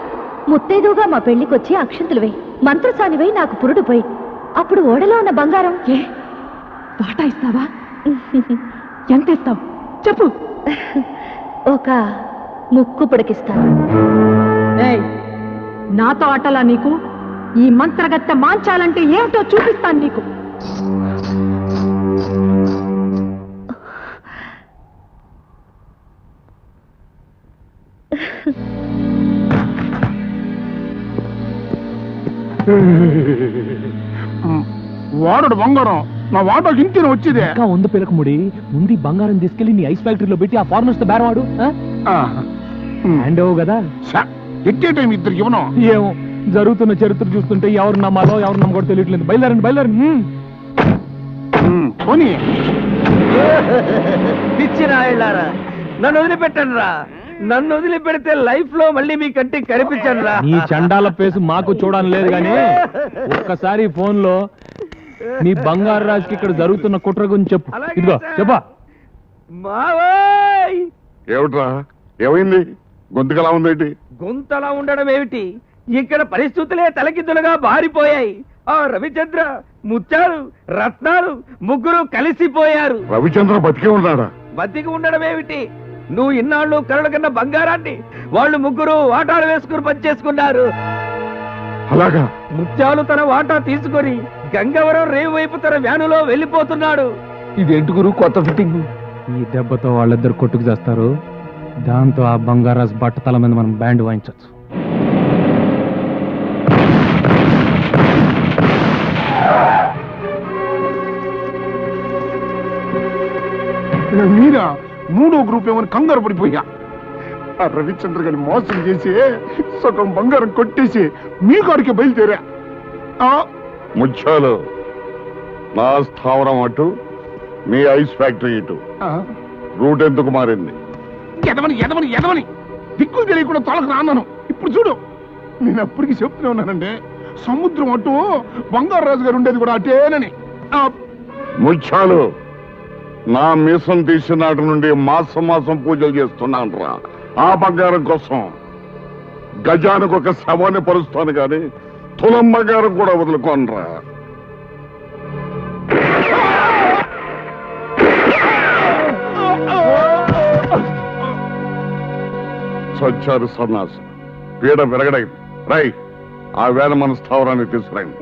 ముత్తైదుగా మా పెళ్లికొచ్చి అక్షంతలు వేయి, మంత్రసానివై నాకు పురుడు పోయి, అప్పుడు ఓడలో ఉన్న బంగారం వాటా ఇస్తావా? ఎంత ఇస్తావు చెప్పు. ఒక ముక్కు పొడికిస్తాను. నాతో ఆటలా నీకు? ఈ మంత్రగత్తె మాంచాలంటే ఏమిటో చూపిస్తాను నీకు. వాడు బంగారం నా వాటోకి ఇంటిన వచ్చిదే. ఇంకా ఉంది పిలకముడి. ముందు ఈ బంగారం తీసుకెళ్లి నీ ఐస్ ఫ్యాక్టరీలో పెట్టి ఆ ఫార్మర్స్ తో బేరవాడు. హ్యాండ్ ఓ కదా. ఎట్టే టైం ఇద్దరికి ఇవ్వను. ఏమో జరుగుతున్న చరిత్ర చూస్తుంటే ఎవరు నమ్మాలో ఎవరు నమ్మకూడదు తెలియట్లేదు. బయలుదేరండి బయలుదేరండి. పోనీ పిచ్చి రాయళ్ళారా, నన్ను వదిలిపెట్టండి రా. నన్ను వదిలిపెడితే లైఫ్ లో మళ్ళీ మీ కంటికి కనిపించండి రా. నీ చండాల పేసు మాకు చూడడం లేదు గానీ ఒక్కసారి ఫోన్ లో నీ బంగారు రాజుకి ఇక్కడ జరుగుతున్న కుట్ర గురించి చెప్పు. ఇదిగో చెప్పా. మావోయ్, ఏమిట్రా ఏమైంది? గొంతుకలా ఉందేంటి? గొంతలా ఉండడం ఏమిటి? ఇక్కడ పరిస్థితులే తలకిద్దులుగా బారిపోయాయి. ఆ రవిచంద్ర, ముత్యాలు, రత్నాలు ముగ్గురు కలిసిపోయారు. రవిచంద్ర బతికే ఉన్నాడా? బతికి ఉండడం ఏమిటి? నువ్వు ఇన్నాళ్ళు కరడు కన్నా బంగారాన్ని వాళ్ళు ముగ్గురు వాటాలు వేసుకుని పనిచేసుకున్నారు. అలాగా? ముత్యాలు తన వాటా తీసుకొని గంగవరం రేవు వైపు తన వ్యానులో వెళ్ళిపోతున్నాడు. ఇదేంటి గురు కొత్త ఫిట్టింగ్? ఈ దెబ్బతో వాళ్ళిద్దరు కొట్టుకు చేస్తారు. దాంతో ఆ బంగారాజు బట్టతల మీద మనం బ్యాండ్ వాయించవచ్చు. మీరా మూడో గ్రూప్ ఏమని కంగారు పడిపోయా. ఆ రవిచంద్ర గారిని మోసం చేసి సగం బంగారం కొట్టేసి మీ కాడికి బయలుదేరా. ముత్యాలు, నా స్థావరం అటు, మీ ఐస్ ఫ్యాక్టరీ ఇటు. రూట్ ఎందుకు మారింది? ఎదవని ఎదవని ఎదవని దిక్కులు తెలియకుండా తొలకు రాన్నాను. ఇప్పుడు చూడు, నేను అప్పటికి చెప్తూనే ఉన్నానండి, సముద్రం అటు బంగారు రాజు గారు ఉండేది కూడా అటేనని. ముత్యాలు, నా మీసం తీసిన నాటి నుండి మాసం మాసం పూజలు చేస్తున్నాను రా. ఆ బంగారం కోసం గజానికి ఒక శవాన్ని పరుస్తాను గాని తులం బంగారం కూడా వదులుకోనరా. సచ్చారు సన్నాసు, పీడ విరగడైంది. రై, ఆ వేళ మన స్థావరాన్ని తీసుకురండి.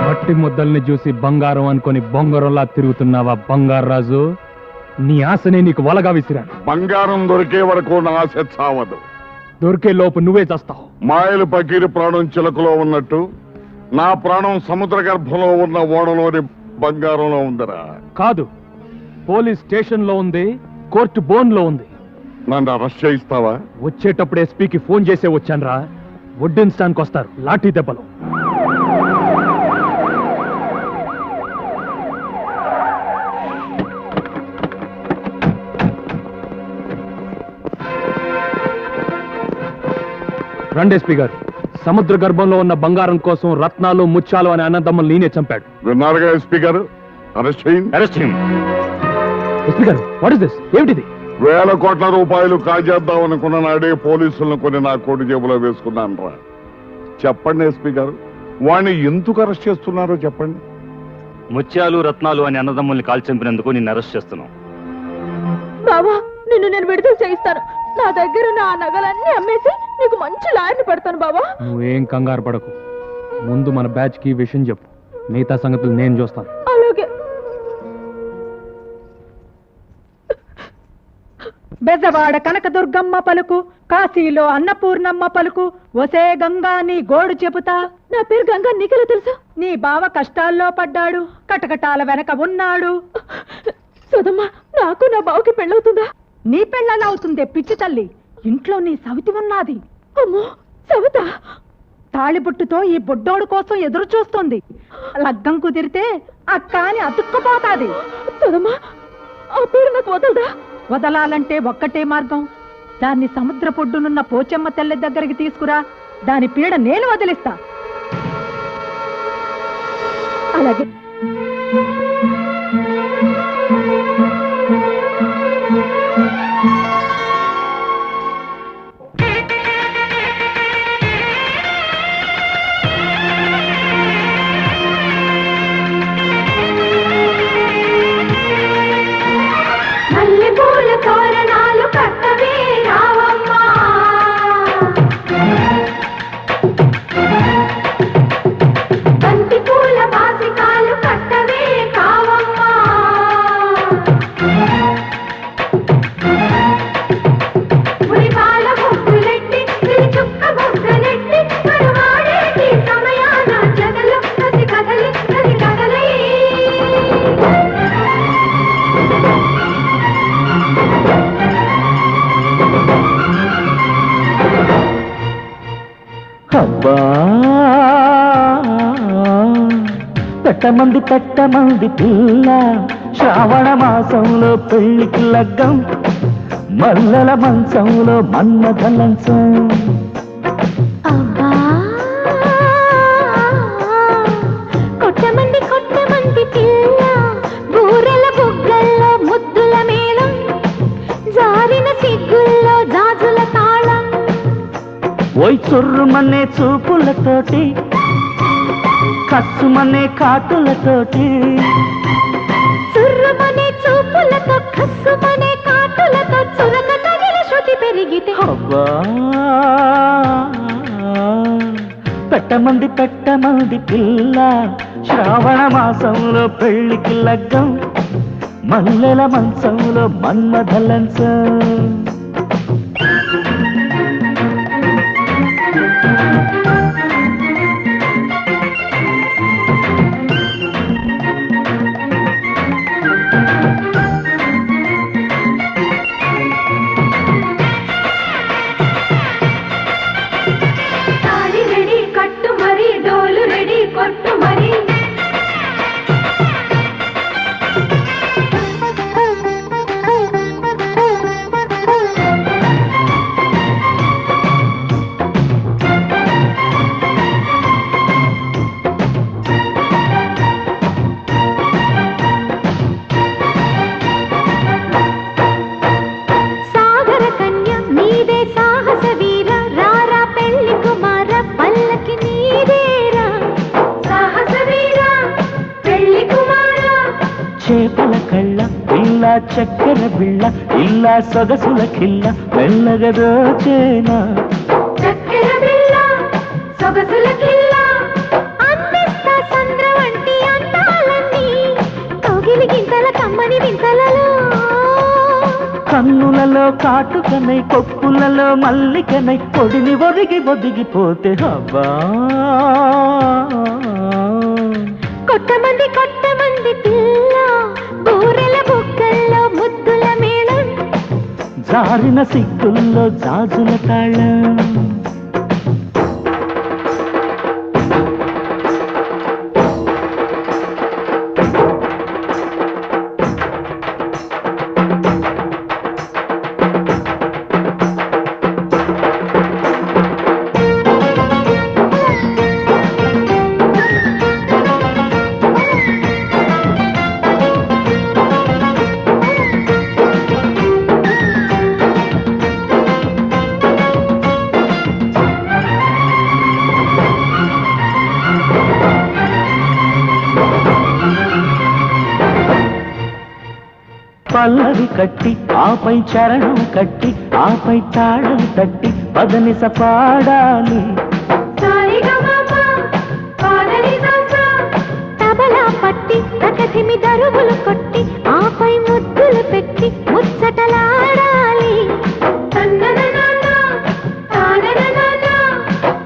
మట్టి ముద్దల్ని చూసి బంగారం అనుకొని బొంగరంలా తిరుగుతున్నావా బంగారు రాజు? నీ ఆశనే నీకు వలగా విసిరాను. బంగారం దొరికే వరకు నా ఆశ చావదు. దొరికే లోపు నువ్వే చేస్తావు. మాయలు పకీరి ప్రాణం చిలకలో ఉన్నట్టు నా ప్రాణం సముద్ర గర్భంలో ఉన్న ఓడలోని బంగారంలో ఉందిరా. కాదు, పోలీస్ స్టేషన్ లో ఉంది, కోర్టు బోన్ లో ఉంది. నన్ను అరెస్ట్ చేయిస్తావా? వచ్చేటప్పుడు ఎస్పీకి ఫోన్ చేసే వచ్చానురా. వడ్డించడానికి వస్తారు లాఠీ దెబ్బలు. రండి ఎస్పీ గారు. సముద్ర గర్భంలో ఉన్న బంగారం కోసం రత్నాలు ముత్యాలు అనే అన్నదమ్ములు నేనే చంపాడు. విన్నారుగా ఎస్పీ గారు, అరెస్ట్ చేయండి. ఎస్పీ గారు, వాట్ ఇస్ దిస్? ఏమిటిది? వేల కోట్ల రూపాయలు కాజేద్దాం అనుకున్న నాడే పోలీసులను కొన్ని నా కోటి జేబులో వేసుకున్నాను రా. చెప్పండి ఎస్పీ గారు, వాణ్ణి ఎందుకు అరెస్ట్ చేస్తున్నారో చెప్పండి. ముత్యాలు రత్నాలు అని అన్నదమ్ముల్ని కాల్ చంపినందుకు నిన్ను అరెస్ట్ చేస్తున్నాం. బావా, నిన్ను నేను విడుదల చేయిస్తాను. నా దగ్గర నా నగలన్నీ అమ్మేసి నీకు మంచి లాయర్ని పెడతాను బావా. నువ్వేం కంగారు పడకు. ముందు మన బ్యాచ్ కి విషయం చెప్పు, మిగతా సంగతులు నేను చూస్తాను. అలాగే. బెజవాడ కనకదుర్గమ్మ పలుకు, కాశీలో అన్నపూర్ణమ్మ పలుకు, ఒసే గంగా నీ గోడు చెబుతా. నా పేరు గంగా, నీకెలా తెలుసా? నీ బావ కష్టాల్లో పడ్డాడు, కటకటాల వెనక ఉన్నాడు. సోదమ్మా, నాకు నా బావకి పెళ్ళవుతుందా? నీ పెళ్ళలా అవుతుందే పిచ్చి తల్లి. ఇంట్లో నీ సవితి ఉన్నది. అమ్మో, సవిత తాళిబుట్టుతో ఈ బుడ్డోడు కోసం ఎదురు చూస్తుంది. లగ్గం కుదిరితే అక్క అని అతుక్కుపోతాది. సోదమ్మా, ఆ పేరు నాకు వదలదా? వదలాలంటే ఒక్కటే మార్గం. దాన్ని సముద్ర పొడ్డునున్న పోచమ్మ తెల్ల దగ్గరికి తీసుకురా. దాని పీడ నేను వదిలిస్తా. అలాగే. తోరణాలు కట్టవే రావమ్మా, బంతి పూల బాసికాలు కట్టవే కావమ్మా, మురిపాల బొగ్గులెట్టి చుక్క బొగ్గలెట్టి కరువాడేటి సమయాన జగలు కసి కదలి కసి కదలై. అబ్బా పెట్టమంది పిల్ల, శ్రావణ మాసంలో పెళ్లికి లగ్గం, మల్లెల మంచంలో మన్మథ లంచం. కొట్టమంది పిల్ల, బూరెల బుగ్గల్లో ముద్దుల మేళం, జారిన సిగ్గుల్లో జాజుల తాళం. ఓయ్ చుర్రుమనే చూపులతోటి, కస్సుమనే కాటులతోటి, చుర్రుమనే చూపులతో కస్సుమనే కాటులతో చురక తగిలి శృతి పెరిగితే. అబ్బా పెట్టమంది పిల్ల, శ్రావణ మాసంలో పెళ్లికి లగ్గం, మల్లెల మంచంలో మన్మథ లంచం. తాళి రెడీ కట్టు మరి, డోలు రెడీ కొట్టు మరి. సాగర కన్య నీదే సాహస వీర, రారా పెళ్లి కుమార పల్లకి నీదేరా. సాహస వీర పెళ్లి కుమార, చేపల కళ్ళ పిల్ల, చక్కెర బిళ్ళ, ఇల్ల సొగసుల కిల్ల, మెల్లగా దోచేనా. చక్కెర బిళ్ళ సొగసుల కిల్ల, అందిస్తా సంద్ర వంటి అందాలన్నీ, కౌగిలి గింతల కమ్మని వింతలలో. కన్నులలో కాటుకనై, కొప్పులలో మల్లికనై, పొడిని ఒదిగిపోతే హబ్బా. కొట్టమంది పిల్ల, బూరెల బుగ్గల్లో ముద్దుల మేళం, జారిన సిగ్గుల్లో జాజుల తాళం పల్లవి కట్టి ఆపై చరణం కట్టి ఆపై తాళం తట్టి పదనిస పాడాలి తబలా పట్టి ప్రకటిమి దరువులు కొట్టి ఆపై ముద్దులు పెట్టి ముచ్చటలాడాలి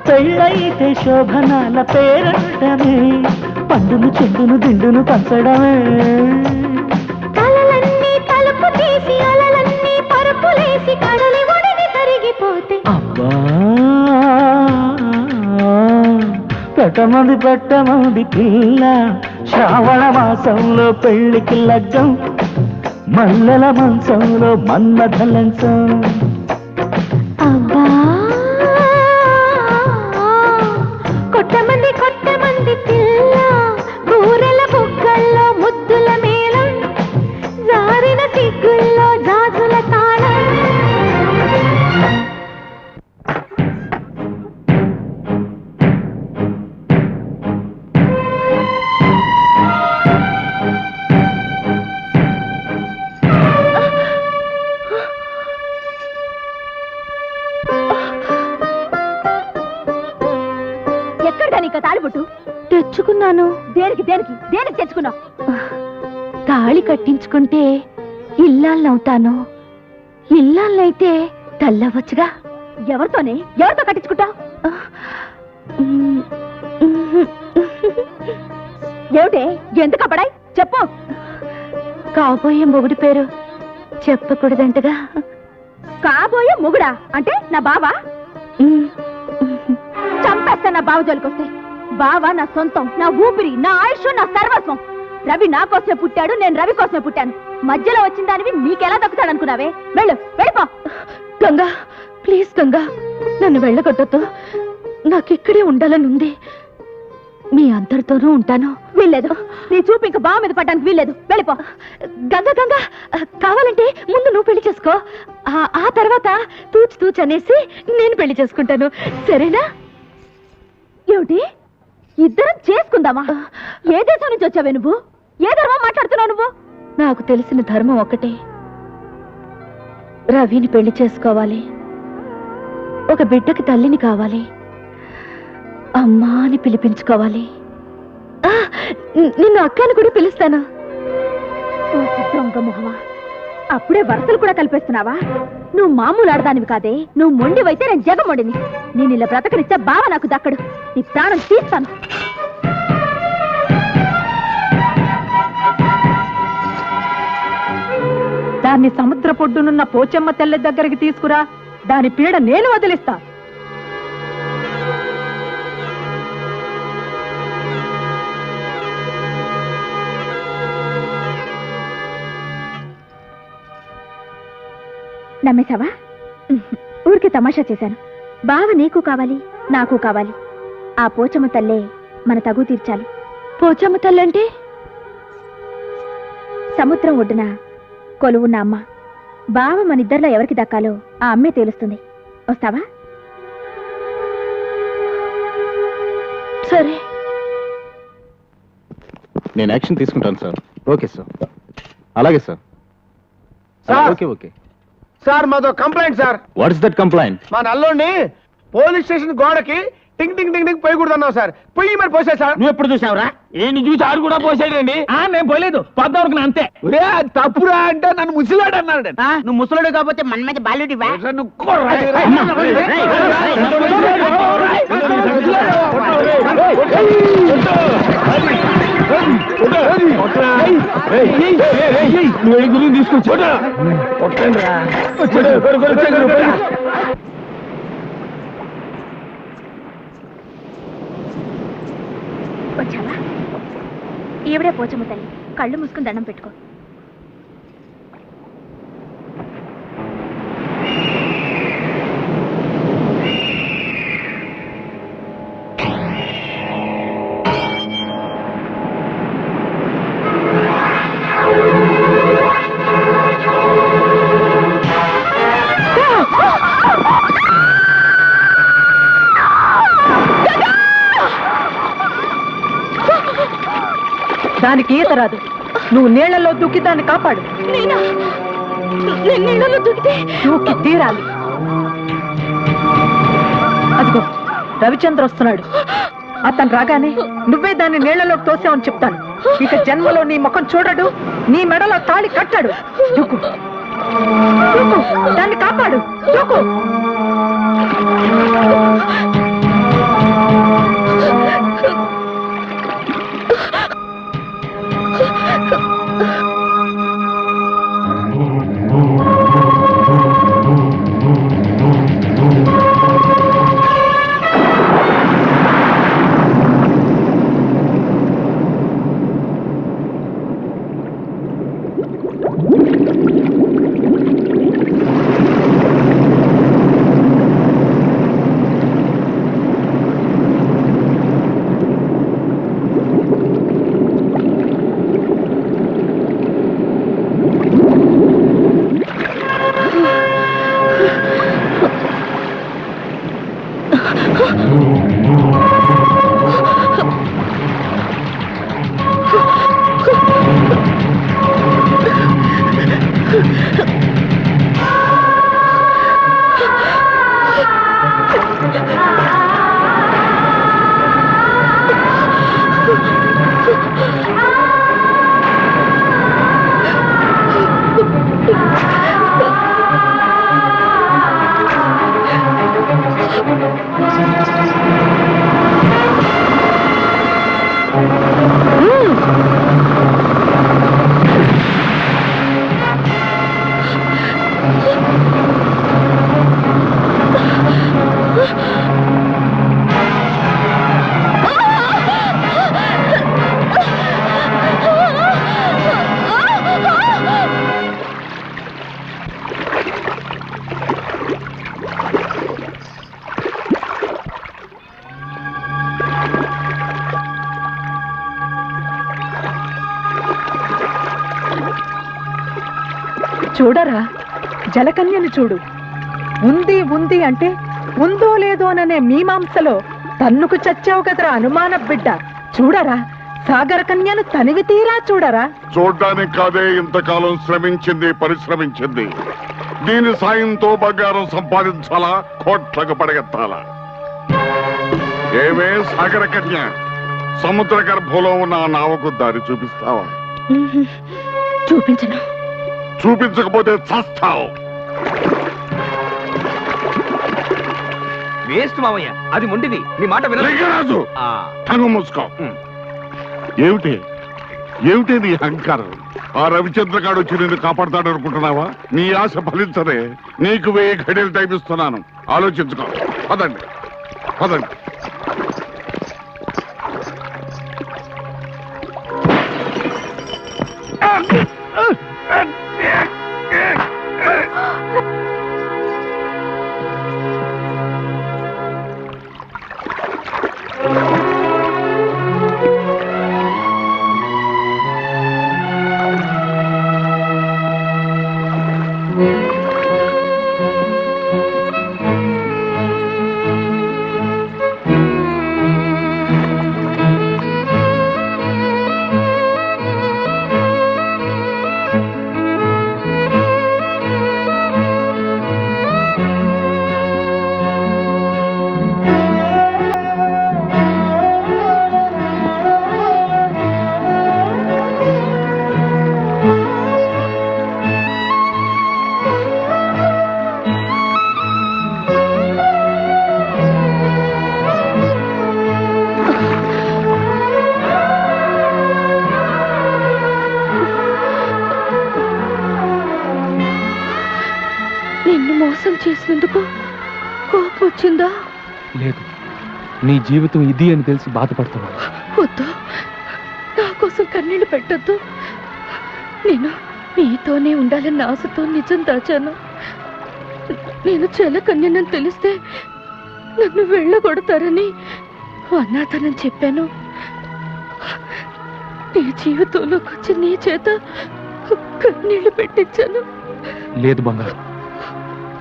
పెళ్ళైతే శోభనాల పేరంటమే పండును చెండును దిండును పంచడమే కలలన్నీ తలుపు తీసి అలలన్నీ పరుపులేసి కడలి ఒడిని తరిగిపోతే అబ్బా పెట్టమంది పిల్ల శ్రావణ మాసంలో పెళ్లికి లగ్గం మల్లెల మంచంలో మన్మథ లంచం అబ్బా కొట్టమంది పిల్ల బూరెల బుగ్గల్లో ముద్దుల మేళం జారిన సిగ్గుల్లో జాజుల తాళం ఎక్కడ తాళిబొట్టు తెచ్చుకున్నాను. దేనికి దేనికి దేనికి తెచ్చుకున్నావు? తాళి కట్టించుకుంటే ఇల్లాలవుతాను. ఇల్లాలైతే తల్లవచ్చుగా. ఎవరితోనే ఎవరితో కట్టించుకుంటావు? ఏమిటే ఎందుకు అప్పడాయి చెప్పు. కాబోయే మొగుడి పేరు చెప్పకూడదంటగా. కాబోయే మొగుడా అంటే నా బావా? చంపేస్తా నా బావ జోలికొస్తే. బావ నా సొంతం, నా ఊపిరి, నా ఆయుష్, నా సర్వస్వం. రవి నా కోసమే పుట్టాడు, నేను రవి కోసమే పుట్టాను. మధ్యలో వచ్చిన దానివి నీకెలా దక్కుతాడు అనుకున్నావే? వెళ్ళు, వెళ్ళిపో. గంగా ప్లీజ్ గంగా, నన్ను వెళ్ళగొట్టొద్దు. నాకిక్కడే ఉండాలనుంది. మీ అందరితోనూ ఉంటాను. వీల్లేదు, నీ చూపు ఇంకా బావ మీద పడ్డానికి వీల్లేదు. వెళ్ళిపో. గంగా గంగా, కావాలంటే ముందు నువ్వు పెళ్లి చేసుకో. ఆ తర్వాత తూచు అనేసి నేను పెళ్లి చేసుకుంటాను, సరేనా? ఏమిటి ఇద్దరం చేసుకుందామా? ఏ దేశం నుంచి వచ్చావే నువ్వు? ఏ ధర్మం మాట్లాడుతున్నావు నువ్వు? నాకు తెలిసిన ధర్మం ఒక్కటే. రవిని పెళ్లి చేసుకోవాలి. ఒక బిడ్డకి తల్లిని కావాలి. అమ్మా అని పిలిపించుకోవాలి. నిన్ను అక్కని కూడా పిలుస్తాను. దొంగ మొహమా, అప్పుడే వరుసలు కూడా కలిపేస్తున్నావా? నువ్వు మామూలు ఆడదానివి కాదే. నువ్వు మొండివైతే నేను జగమొండిని. నేను ఇలా బ్రతకనిచ్చే బావ నాకు దక్కడు. నీ ప్రాణం తీస్తాను. దాన్ని సముద్ర పొడ్డునున్న పోచమ్మ తెల్ల దగ్గరికి తీసుకురా. దాని పీడ నేను వదిలిస్తా. నమ్మేశావా? ఊరికి తమాషా చేశాను. బావ నీకు కావాలి, నాకు కావాలి. ఆ పోచమ్మ తల్లే మన తగు తీర్చాలి. పోచమ్మ తల్లంటే సముద్రం ఒడ్డున కొలువున్న అమ్మ. బావ మన ఇద్దరిలో ఎవరికి దక్కాలో ఆ అమ్మే తేలుస్తుంది. వస్తావా? సరే. నేను యాక్షన్ తీసుకుంటాను సార్. ఓకే సార్, అలాగే సార్. ఓకే ఓకే సార్, మాదో complaint sir. What is that complaint? మా నల్లోని పోలీస్ స్టేషన్ గోడకి టింగ్ టింగ్ టింగ్ టింగ్ పోయకూడదన్నావు సార్. పొయ్యి మరి పోసా సార్. నువ్వు ఎప్పుడు చూసావురా? ఏని చూసి ఆడు కూడా పోసాడండి. నేను పోలేదు, పొద్దువరకు అంతే. తప్పురా అంటే నన్ను ముసిలాడు అన్నాడు. నువ్వు ముసలుడు కాకపోతే మన మీద బాలుడివా? గురువు తీసుకొచ్చు వచ్చావా? ఈవిడే పోచమ్మ తల్లి. కళ్ళు మూసుకుని దండం పెట్టుకో. దానికి ఈత రాదు. నువ్వు నీళ్లలో దూకి దాన్ని కాపాడు. నీళ్ళలో దూకితే దూకి తీరాలి. అదిగో రవిచంద్ర వస్తున్నాడు. అతను రాగానే నువ్వే దాన్ని నీళ్లలోకి తోసావని చెప్తాను. ఇక జన్మలో నీ ముఖం చూడడు, నీ మెడలో తాళి కట్టాడు. దూకు దూకు, దాన్ని కాపాడు. దూకు. చూడరా, జలకన్యను చూడు. ఉంది ఉంది అంటే ఉందో లేదోననే మీమాంసలో తన్నుకు చచ్చావు కదరా అనుమాన బిడ్డ. చూడరా, సాగర కన్యను తనివి తీరా చూడరా. చూడ్డానికి కాదే ఇంతకాలం శ్రమించింది, పరిశ్రమించింది. దీని సాయంతో బంగారం సంపాదించాలా, కోట్లకు పడగెత్తాలా? ఏమే సాగర కన్య, సముద్ర గర్భంలో ఉన్న ఆ నావకు దారి చూపిస్తావా? చూపించను. చూపించకపోతే చస్తావు. వేస్ట్ మావయ్య, అది మొండిది. నీ మాట లింగరాజు, టంగు మూసుకో. ఏమిటి ఏమిటి నీ అహంకారం? ఆ రవిచంద్రగాడు వచ్చి నిన్ను కాపాడతాడు అనుకుంటున్నావా? నీ ఆశ ఫలించదే. నీకు 1000 ఘడియలు టైం ఇస్తున్నాను, ఆలోచించుకో. పదండి పదండి. మోసం చేసినందుకు కోపం వచ్చిందా? లేదు, నీ జీవితం ఇది అని తెలిసి బాధపడుతున్నాను. వద్దు, నా కోసం కన్నీళ్లు పెట్టద్దు. నేను మీతోనే ఉండాలన్న ఆశతో నిజం దాచాను. నేను చెలకన్యనని తెలిస్తే నన్ను వెళ్ళగొడతారని అనాథనని చెప్పాను. నీ జీవితంలోకి వచ్చి నీ చేత కన్నీళ్లు పెట్టించాను. లేదు బంగారు,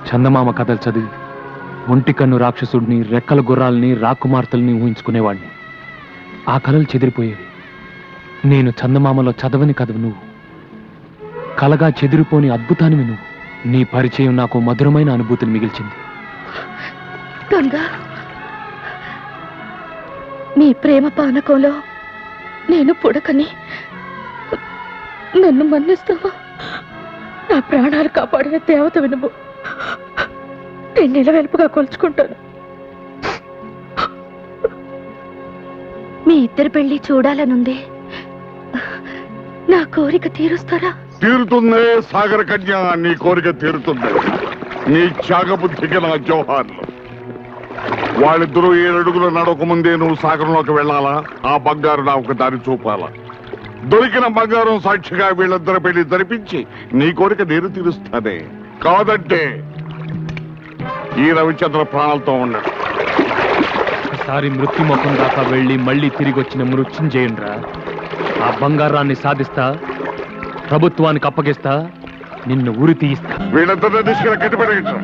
చందమామ కథలు చదివి ఒంటి కన్ను రాక్షసుడిని, రెక్కల గుర్రాలని, రాకుమార్తెల్ని ఊహించుకునేవాడిని. ఆ కలలు చెదిరిపోయేవి. నేను చందమామలో చదవని కథవు నువ్వు, కలగా చెదిరిపోని అద్భుతానివి నువ్వు. నీ పరిచయం నాకు మధురమైన అనుభూతిని మిగిల్చింది. గంగా, నీ ప్రేమ పానకంలో నేను పుడకని నన్ను మన్నిస్తావా? నా ప్రాణాలు కాపాడిన దేవత నువ్వు. నేను నిలవెలుపుగా కొలుచుకుంటాను. మీ ఇద్దరి పెళ్లి చూడాలనుంది. నా కోరిక తీరుస్తారా? తీరుతుందే సాగర కన్య, నీ కోరిక తీరుతుంది. నీ త్యాగబుద్ధికి నా జోహార్లు. వాళ్ళిద్దరూ 7 అడుగులు నడక ముందే నువ్వు సాగరంలోకి వెళ్ళాలా? ఆ బంగారు నాకు దారి చూపాలా? దొరికిన బంగారం సాక్షిగా వీళ్ళిద్దరు పెళ్లి జరిపించి నీ కోరిక నేను తీరుస్తానే. కాదంటే ఈ రవిచంద్ర ప్రాణాలతో ఉన్నాడు. ఒకసారి మృత్యు ముఖం దాకా వెళ్ళి మళ్ళీ తిరిగి వచ్చిన మృత్యుంజయుండ్రా. ఆ బంగారాన్ని సాధిస్తా, ప్రభుత్వానికి అప్పగిస్తా, నిన్ను ఉరి తీయిస్తా. వీళ్ళందరినీ తీసుకుని కట్టిపెట్టా.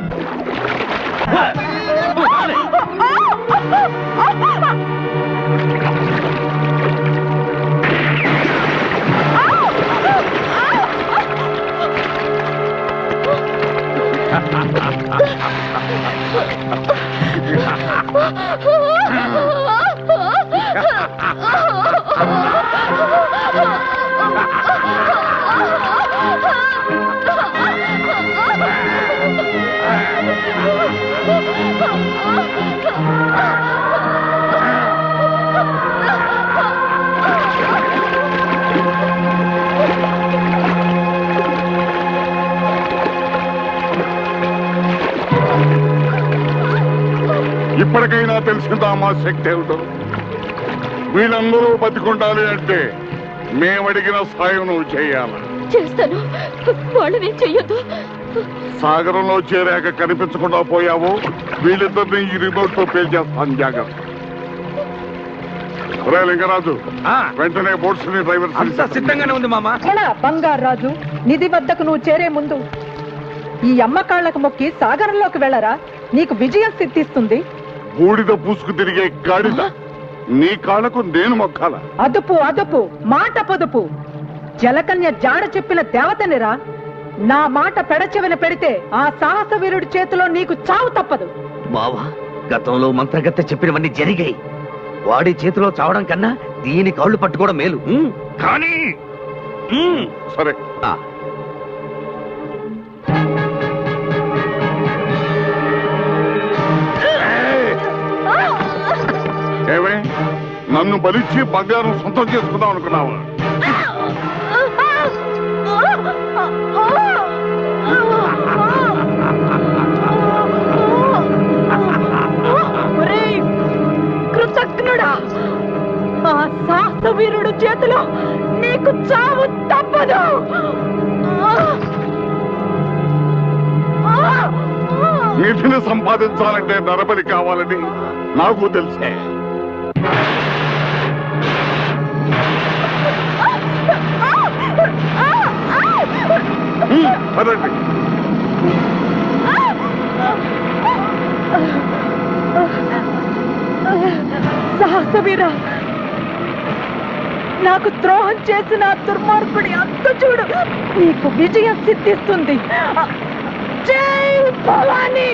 ఇప్పటికైనా తెలిసిందా మా శక్తి ఏమిటో? వీళ్ళందరూ బతికుండాలి అంటే మేమడిగిన సాయం నువ్వు చేయాలి. చేస్తాను. వాళ్ళని చెయ్యొద్దు. సాగరంలో చేరాక కనిపించకుండా పోయావు, వీళ్ళిద్దరిని ఈ రిమోట్ తో పేల్చేస్తాను. జాగ్రత్త. రే లింగరాజు, వెంటనే బోట్స్ ని డ్రైవర్ సిద్ధంగానే ఉంది మామ. బంగారాజు, నిధి వద్దకు నువ్వు చేరే ముందు ఈ అమ్మకాళ్లకు మొక్కి సాగరంలోకి వెళ్ళరా. నీకు విజయం సిద్ధిస్తుంది. బూడిద పూసుకు తిరిగే గాడిద నీ కాళ్ళకు నేను మొక్కాల? అదుపు అదుపు, మాట పొదుపు. జలకన్య జాడ చెప్పిన దేవతనిరా. నా మాట పెడచెవిన పెడితే ఆ సాహస వీరుడి చేతిలో నీకు చావు తప్పదు. బావా, గతంలో మంత్రగత్తె చెప్పినవన్నీ జరిగాయి. వాడి చేతిలో చావడం కన్నా దీని కాళ్ళు పట్టుకోవడం మేలు. కానీ సరే, ఏమే నన్ను బలిచ్చి బంగారం సొంతం చేసుకుందాం అనుకున్నావా? కృతజ్ఞుడా, ఆ సాహస వీరుడు చేతిలో నీకు చావు తప్పదు. నిధిని సంపాదించాలంటే నరబలి కావాలని నాకు తెలిసే. పదండి. సాహసవీరా, నాకు ద్రోహం చేసిన దుర్మార్గుడి అంత చూడు. నీకు విజయం సిద్ధిస్తుంది. జై భవానీ.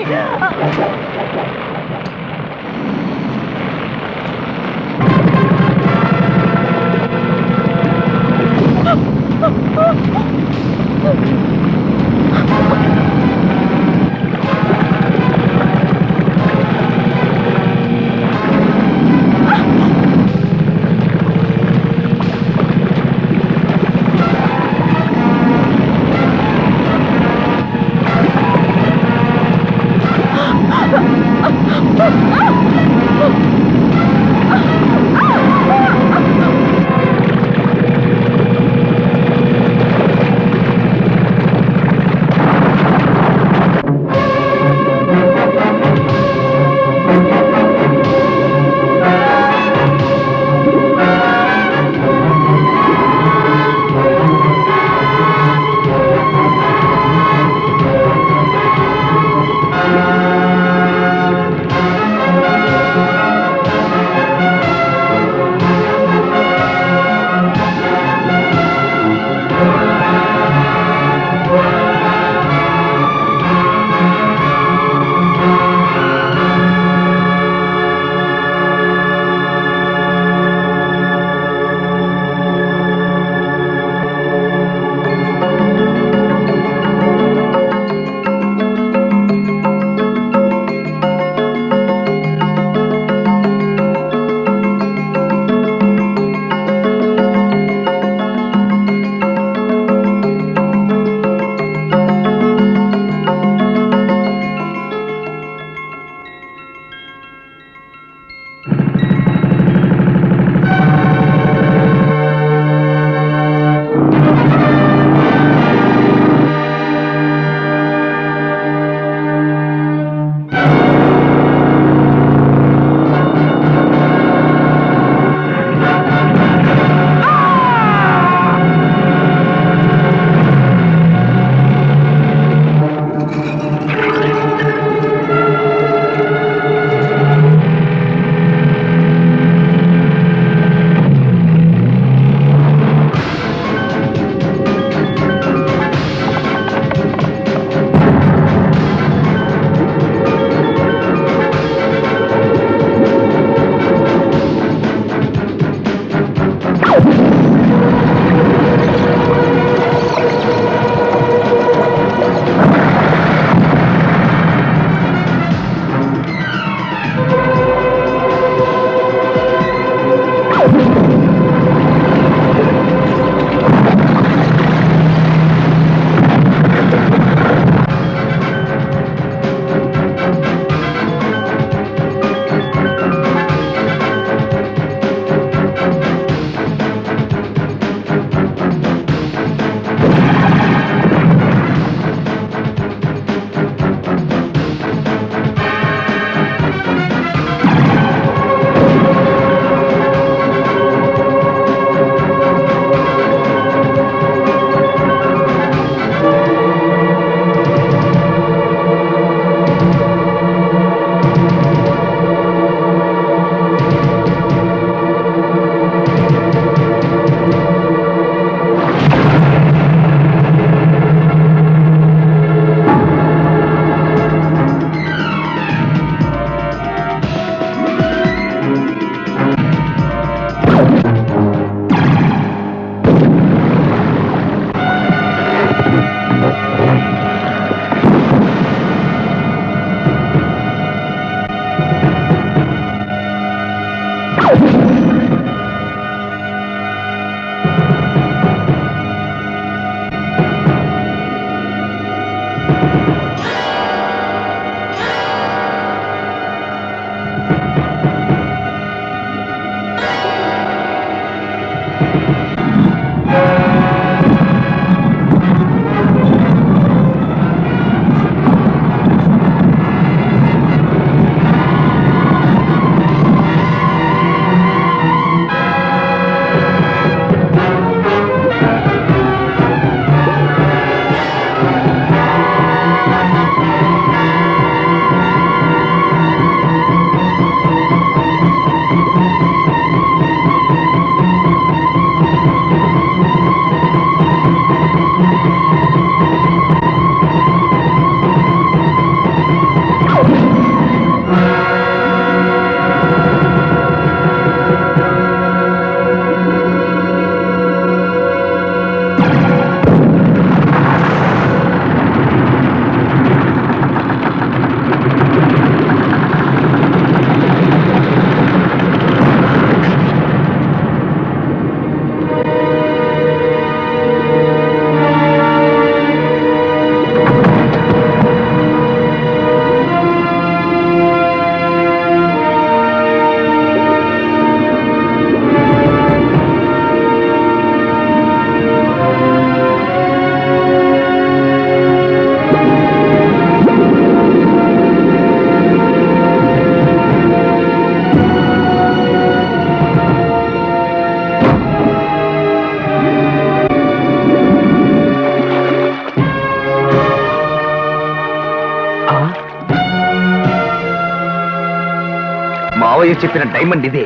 చెప్పిన డైమండ్ ఇదే.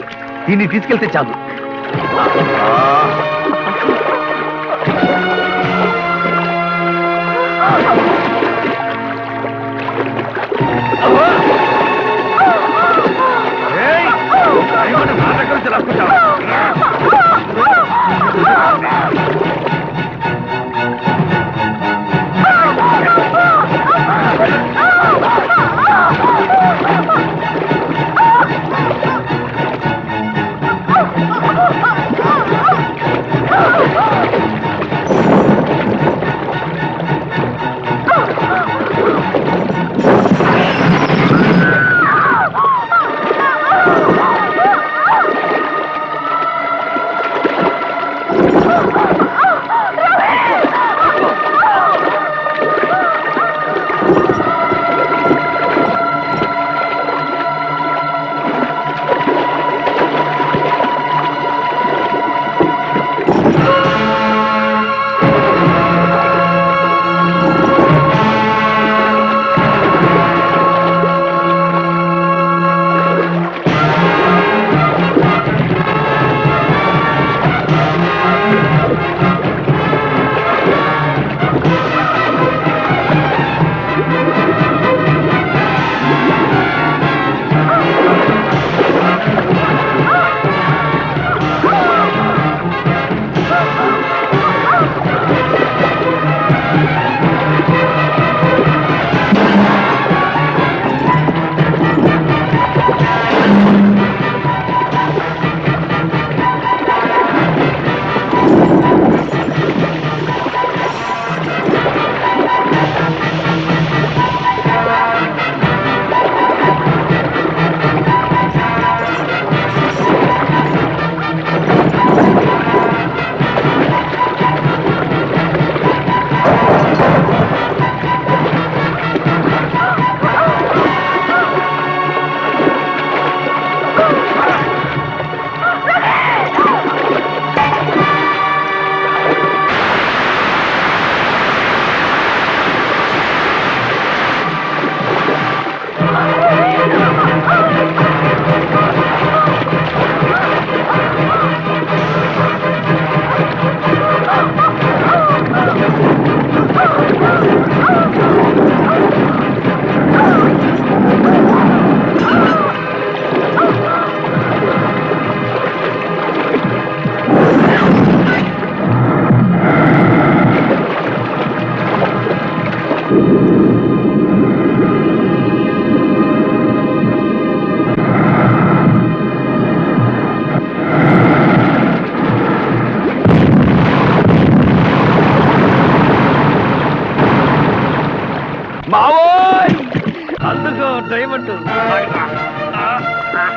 దీన్ని తీసుకెళ్తే చాలు.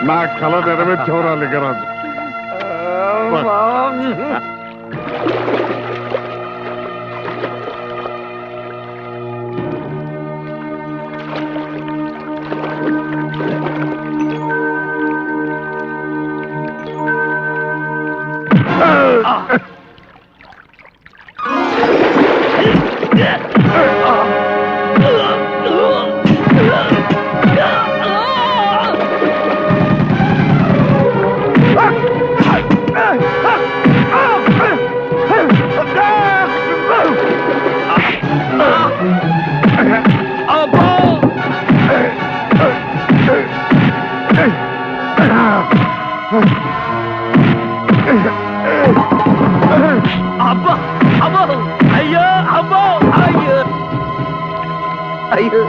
నా కళ నెరవేర్చవరా లింగరాజు. అబ్బా అబ్బో అయ్యో అబ్బో అయ్యో అయ్యో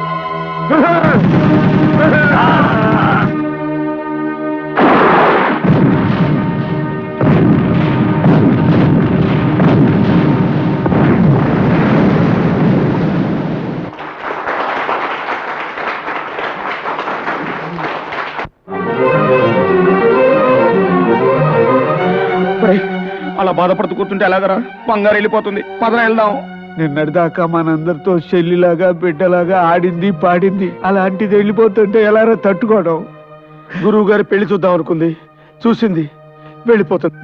అలా బాధపడుతూ కూర్చుంటే ఎలాగరా? బంగారు వెళ్ళిపోతుంది. పదన వెళ్దాం. నిన్నటిదాకా మనందరితో చెల్లిలాగా బిడ్డలాగా ఆడింది పాడింది, అలాంటిది వెళ్ళిపోతుంటే ఎలారా తట్టుకోవడం? గురువు గారి పెళ్లి చూద్దాం అనుకుంది, చూసింది, వెళ్ళిపోతుంది.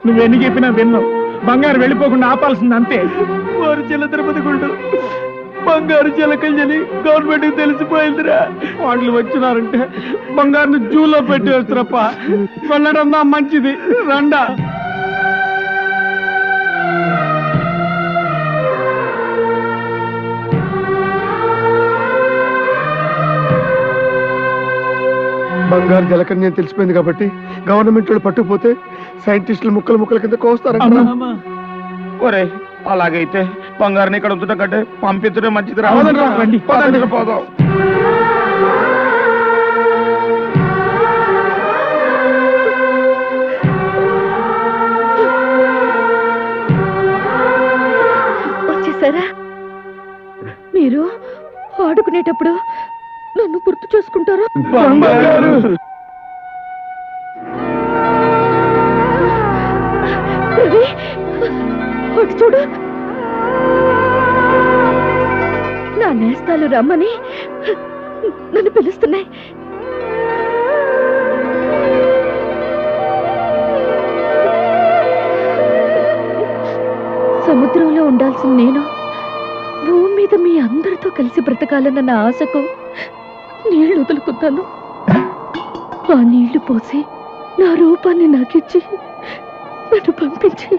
నువ్వెన్ని చెప్పినా విన్నావు. బంగారు వెళ్ళిపోకుండా ఆపాల్సింది అంతే. వారు చిల్ల తిరుపతి గుండు బంగారు చిలకల్ని గవర్నమెంట్ కి తెలిసిపోయిందిరా. వాళ్ళు వచ్చినారంటే బంగారుని జూలో పెట్టి వేస్తారప్ప. వెళ్ళడం మంచిది రండా. బంగారు జలకన్య అని తెలిసిపోయింది కాబట్టి గవర్నమెంట్ వాళ్ళు పట్టుకుపోతే సైంటిస్టులు ముక్కలు ముక్కల కింద కోస్తారంట. ఒరే అలాగైతే బంగారుని ఇక్కడ ఉంచడం కంటే పంపించడం మంచిది. రండి. పోదాం. వచ్చేసారా? మీరు ఆడుకునేటప్పుడు నన్ను గుర్తు చేసుకుంటారా? రవి, అటు చూడు. నా నేస్తాలు రమ్మని నన్ను పిలుస్తున్నాయి. సముద్రంలో ఉండాల్సిన నేను భూమి మీద మీ అందరితో కలిసి బ్రతకాలన్న నా ఆశకు నీళ్లు వదులుకుంటాను. ఆ నీళ్లు పోసి నా రూపాన్ని నాకిచ్చి నన్ను పంపించి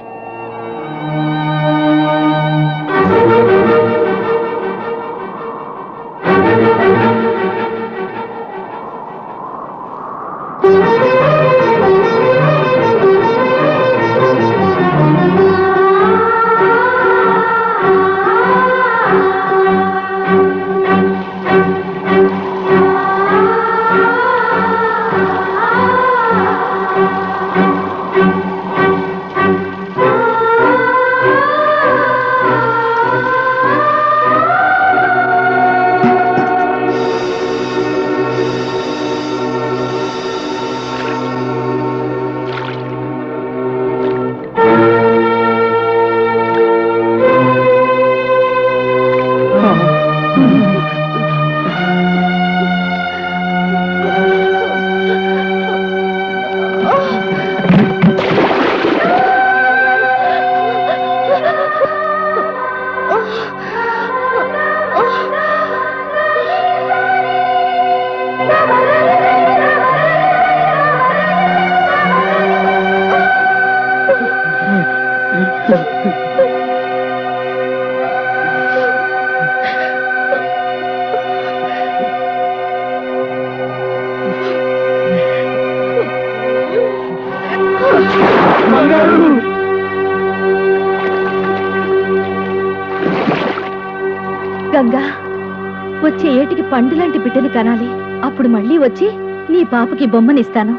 గంగా, వచ్చే ఏటికి పండు లాంటి బిడ్డని కనాలి. అప్పుడు మళ్ళీ వచ్చి నీ పాపకి బొమ్మనిస్తాను.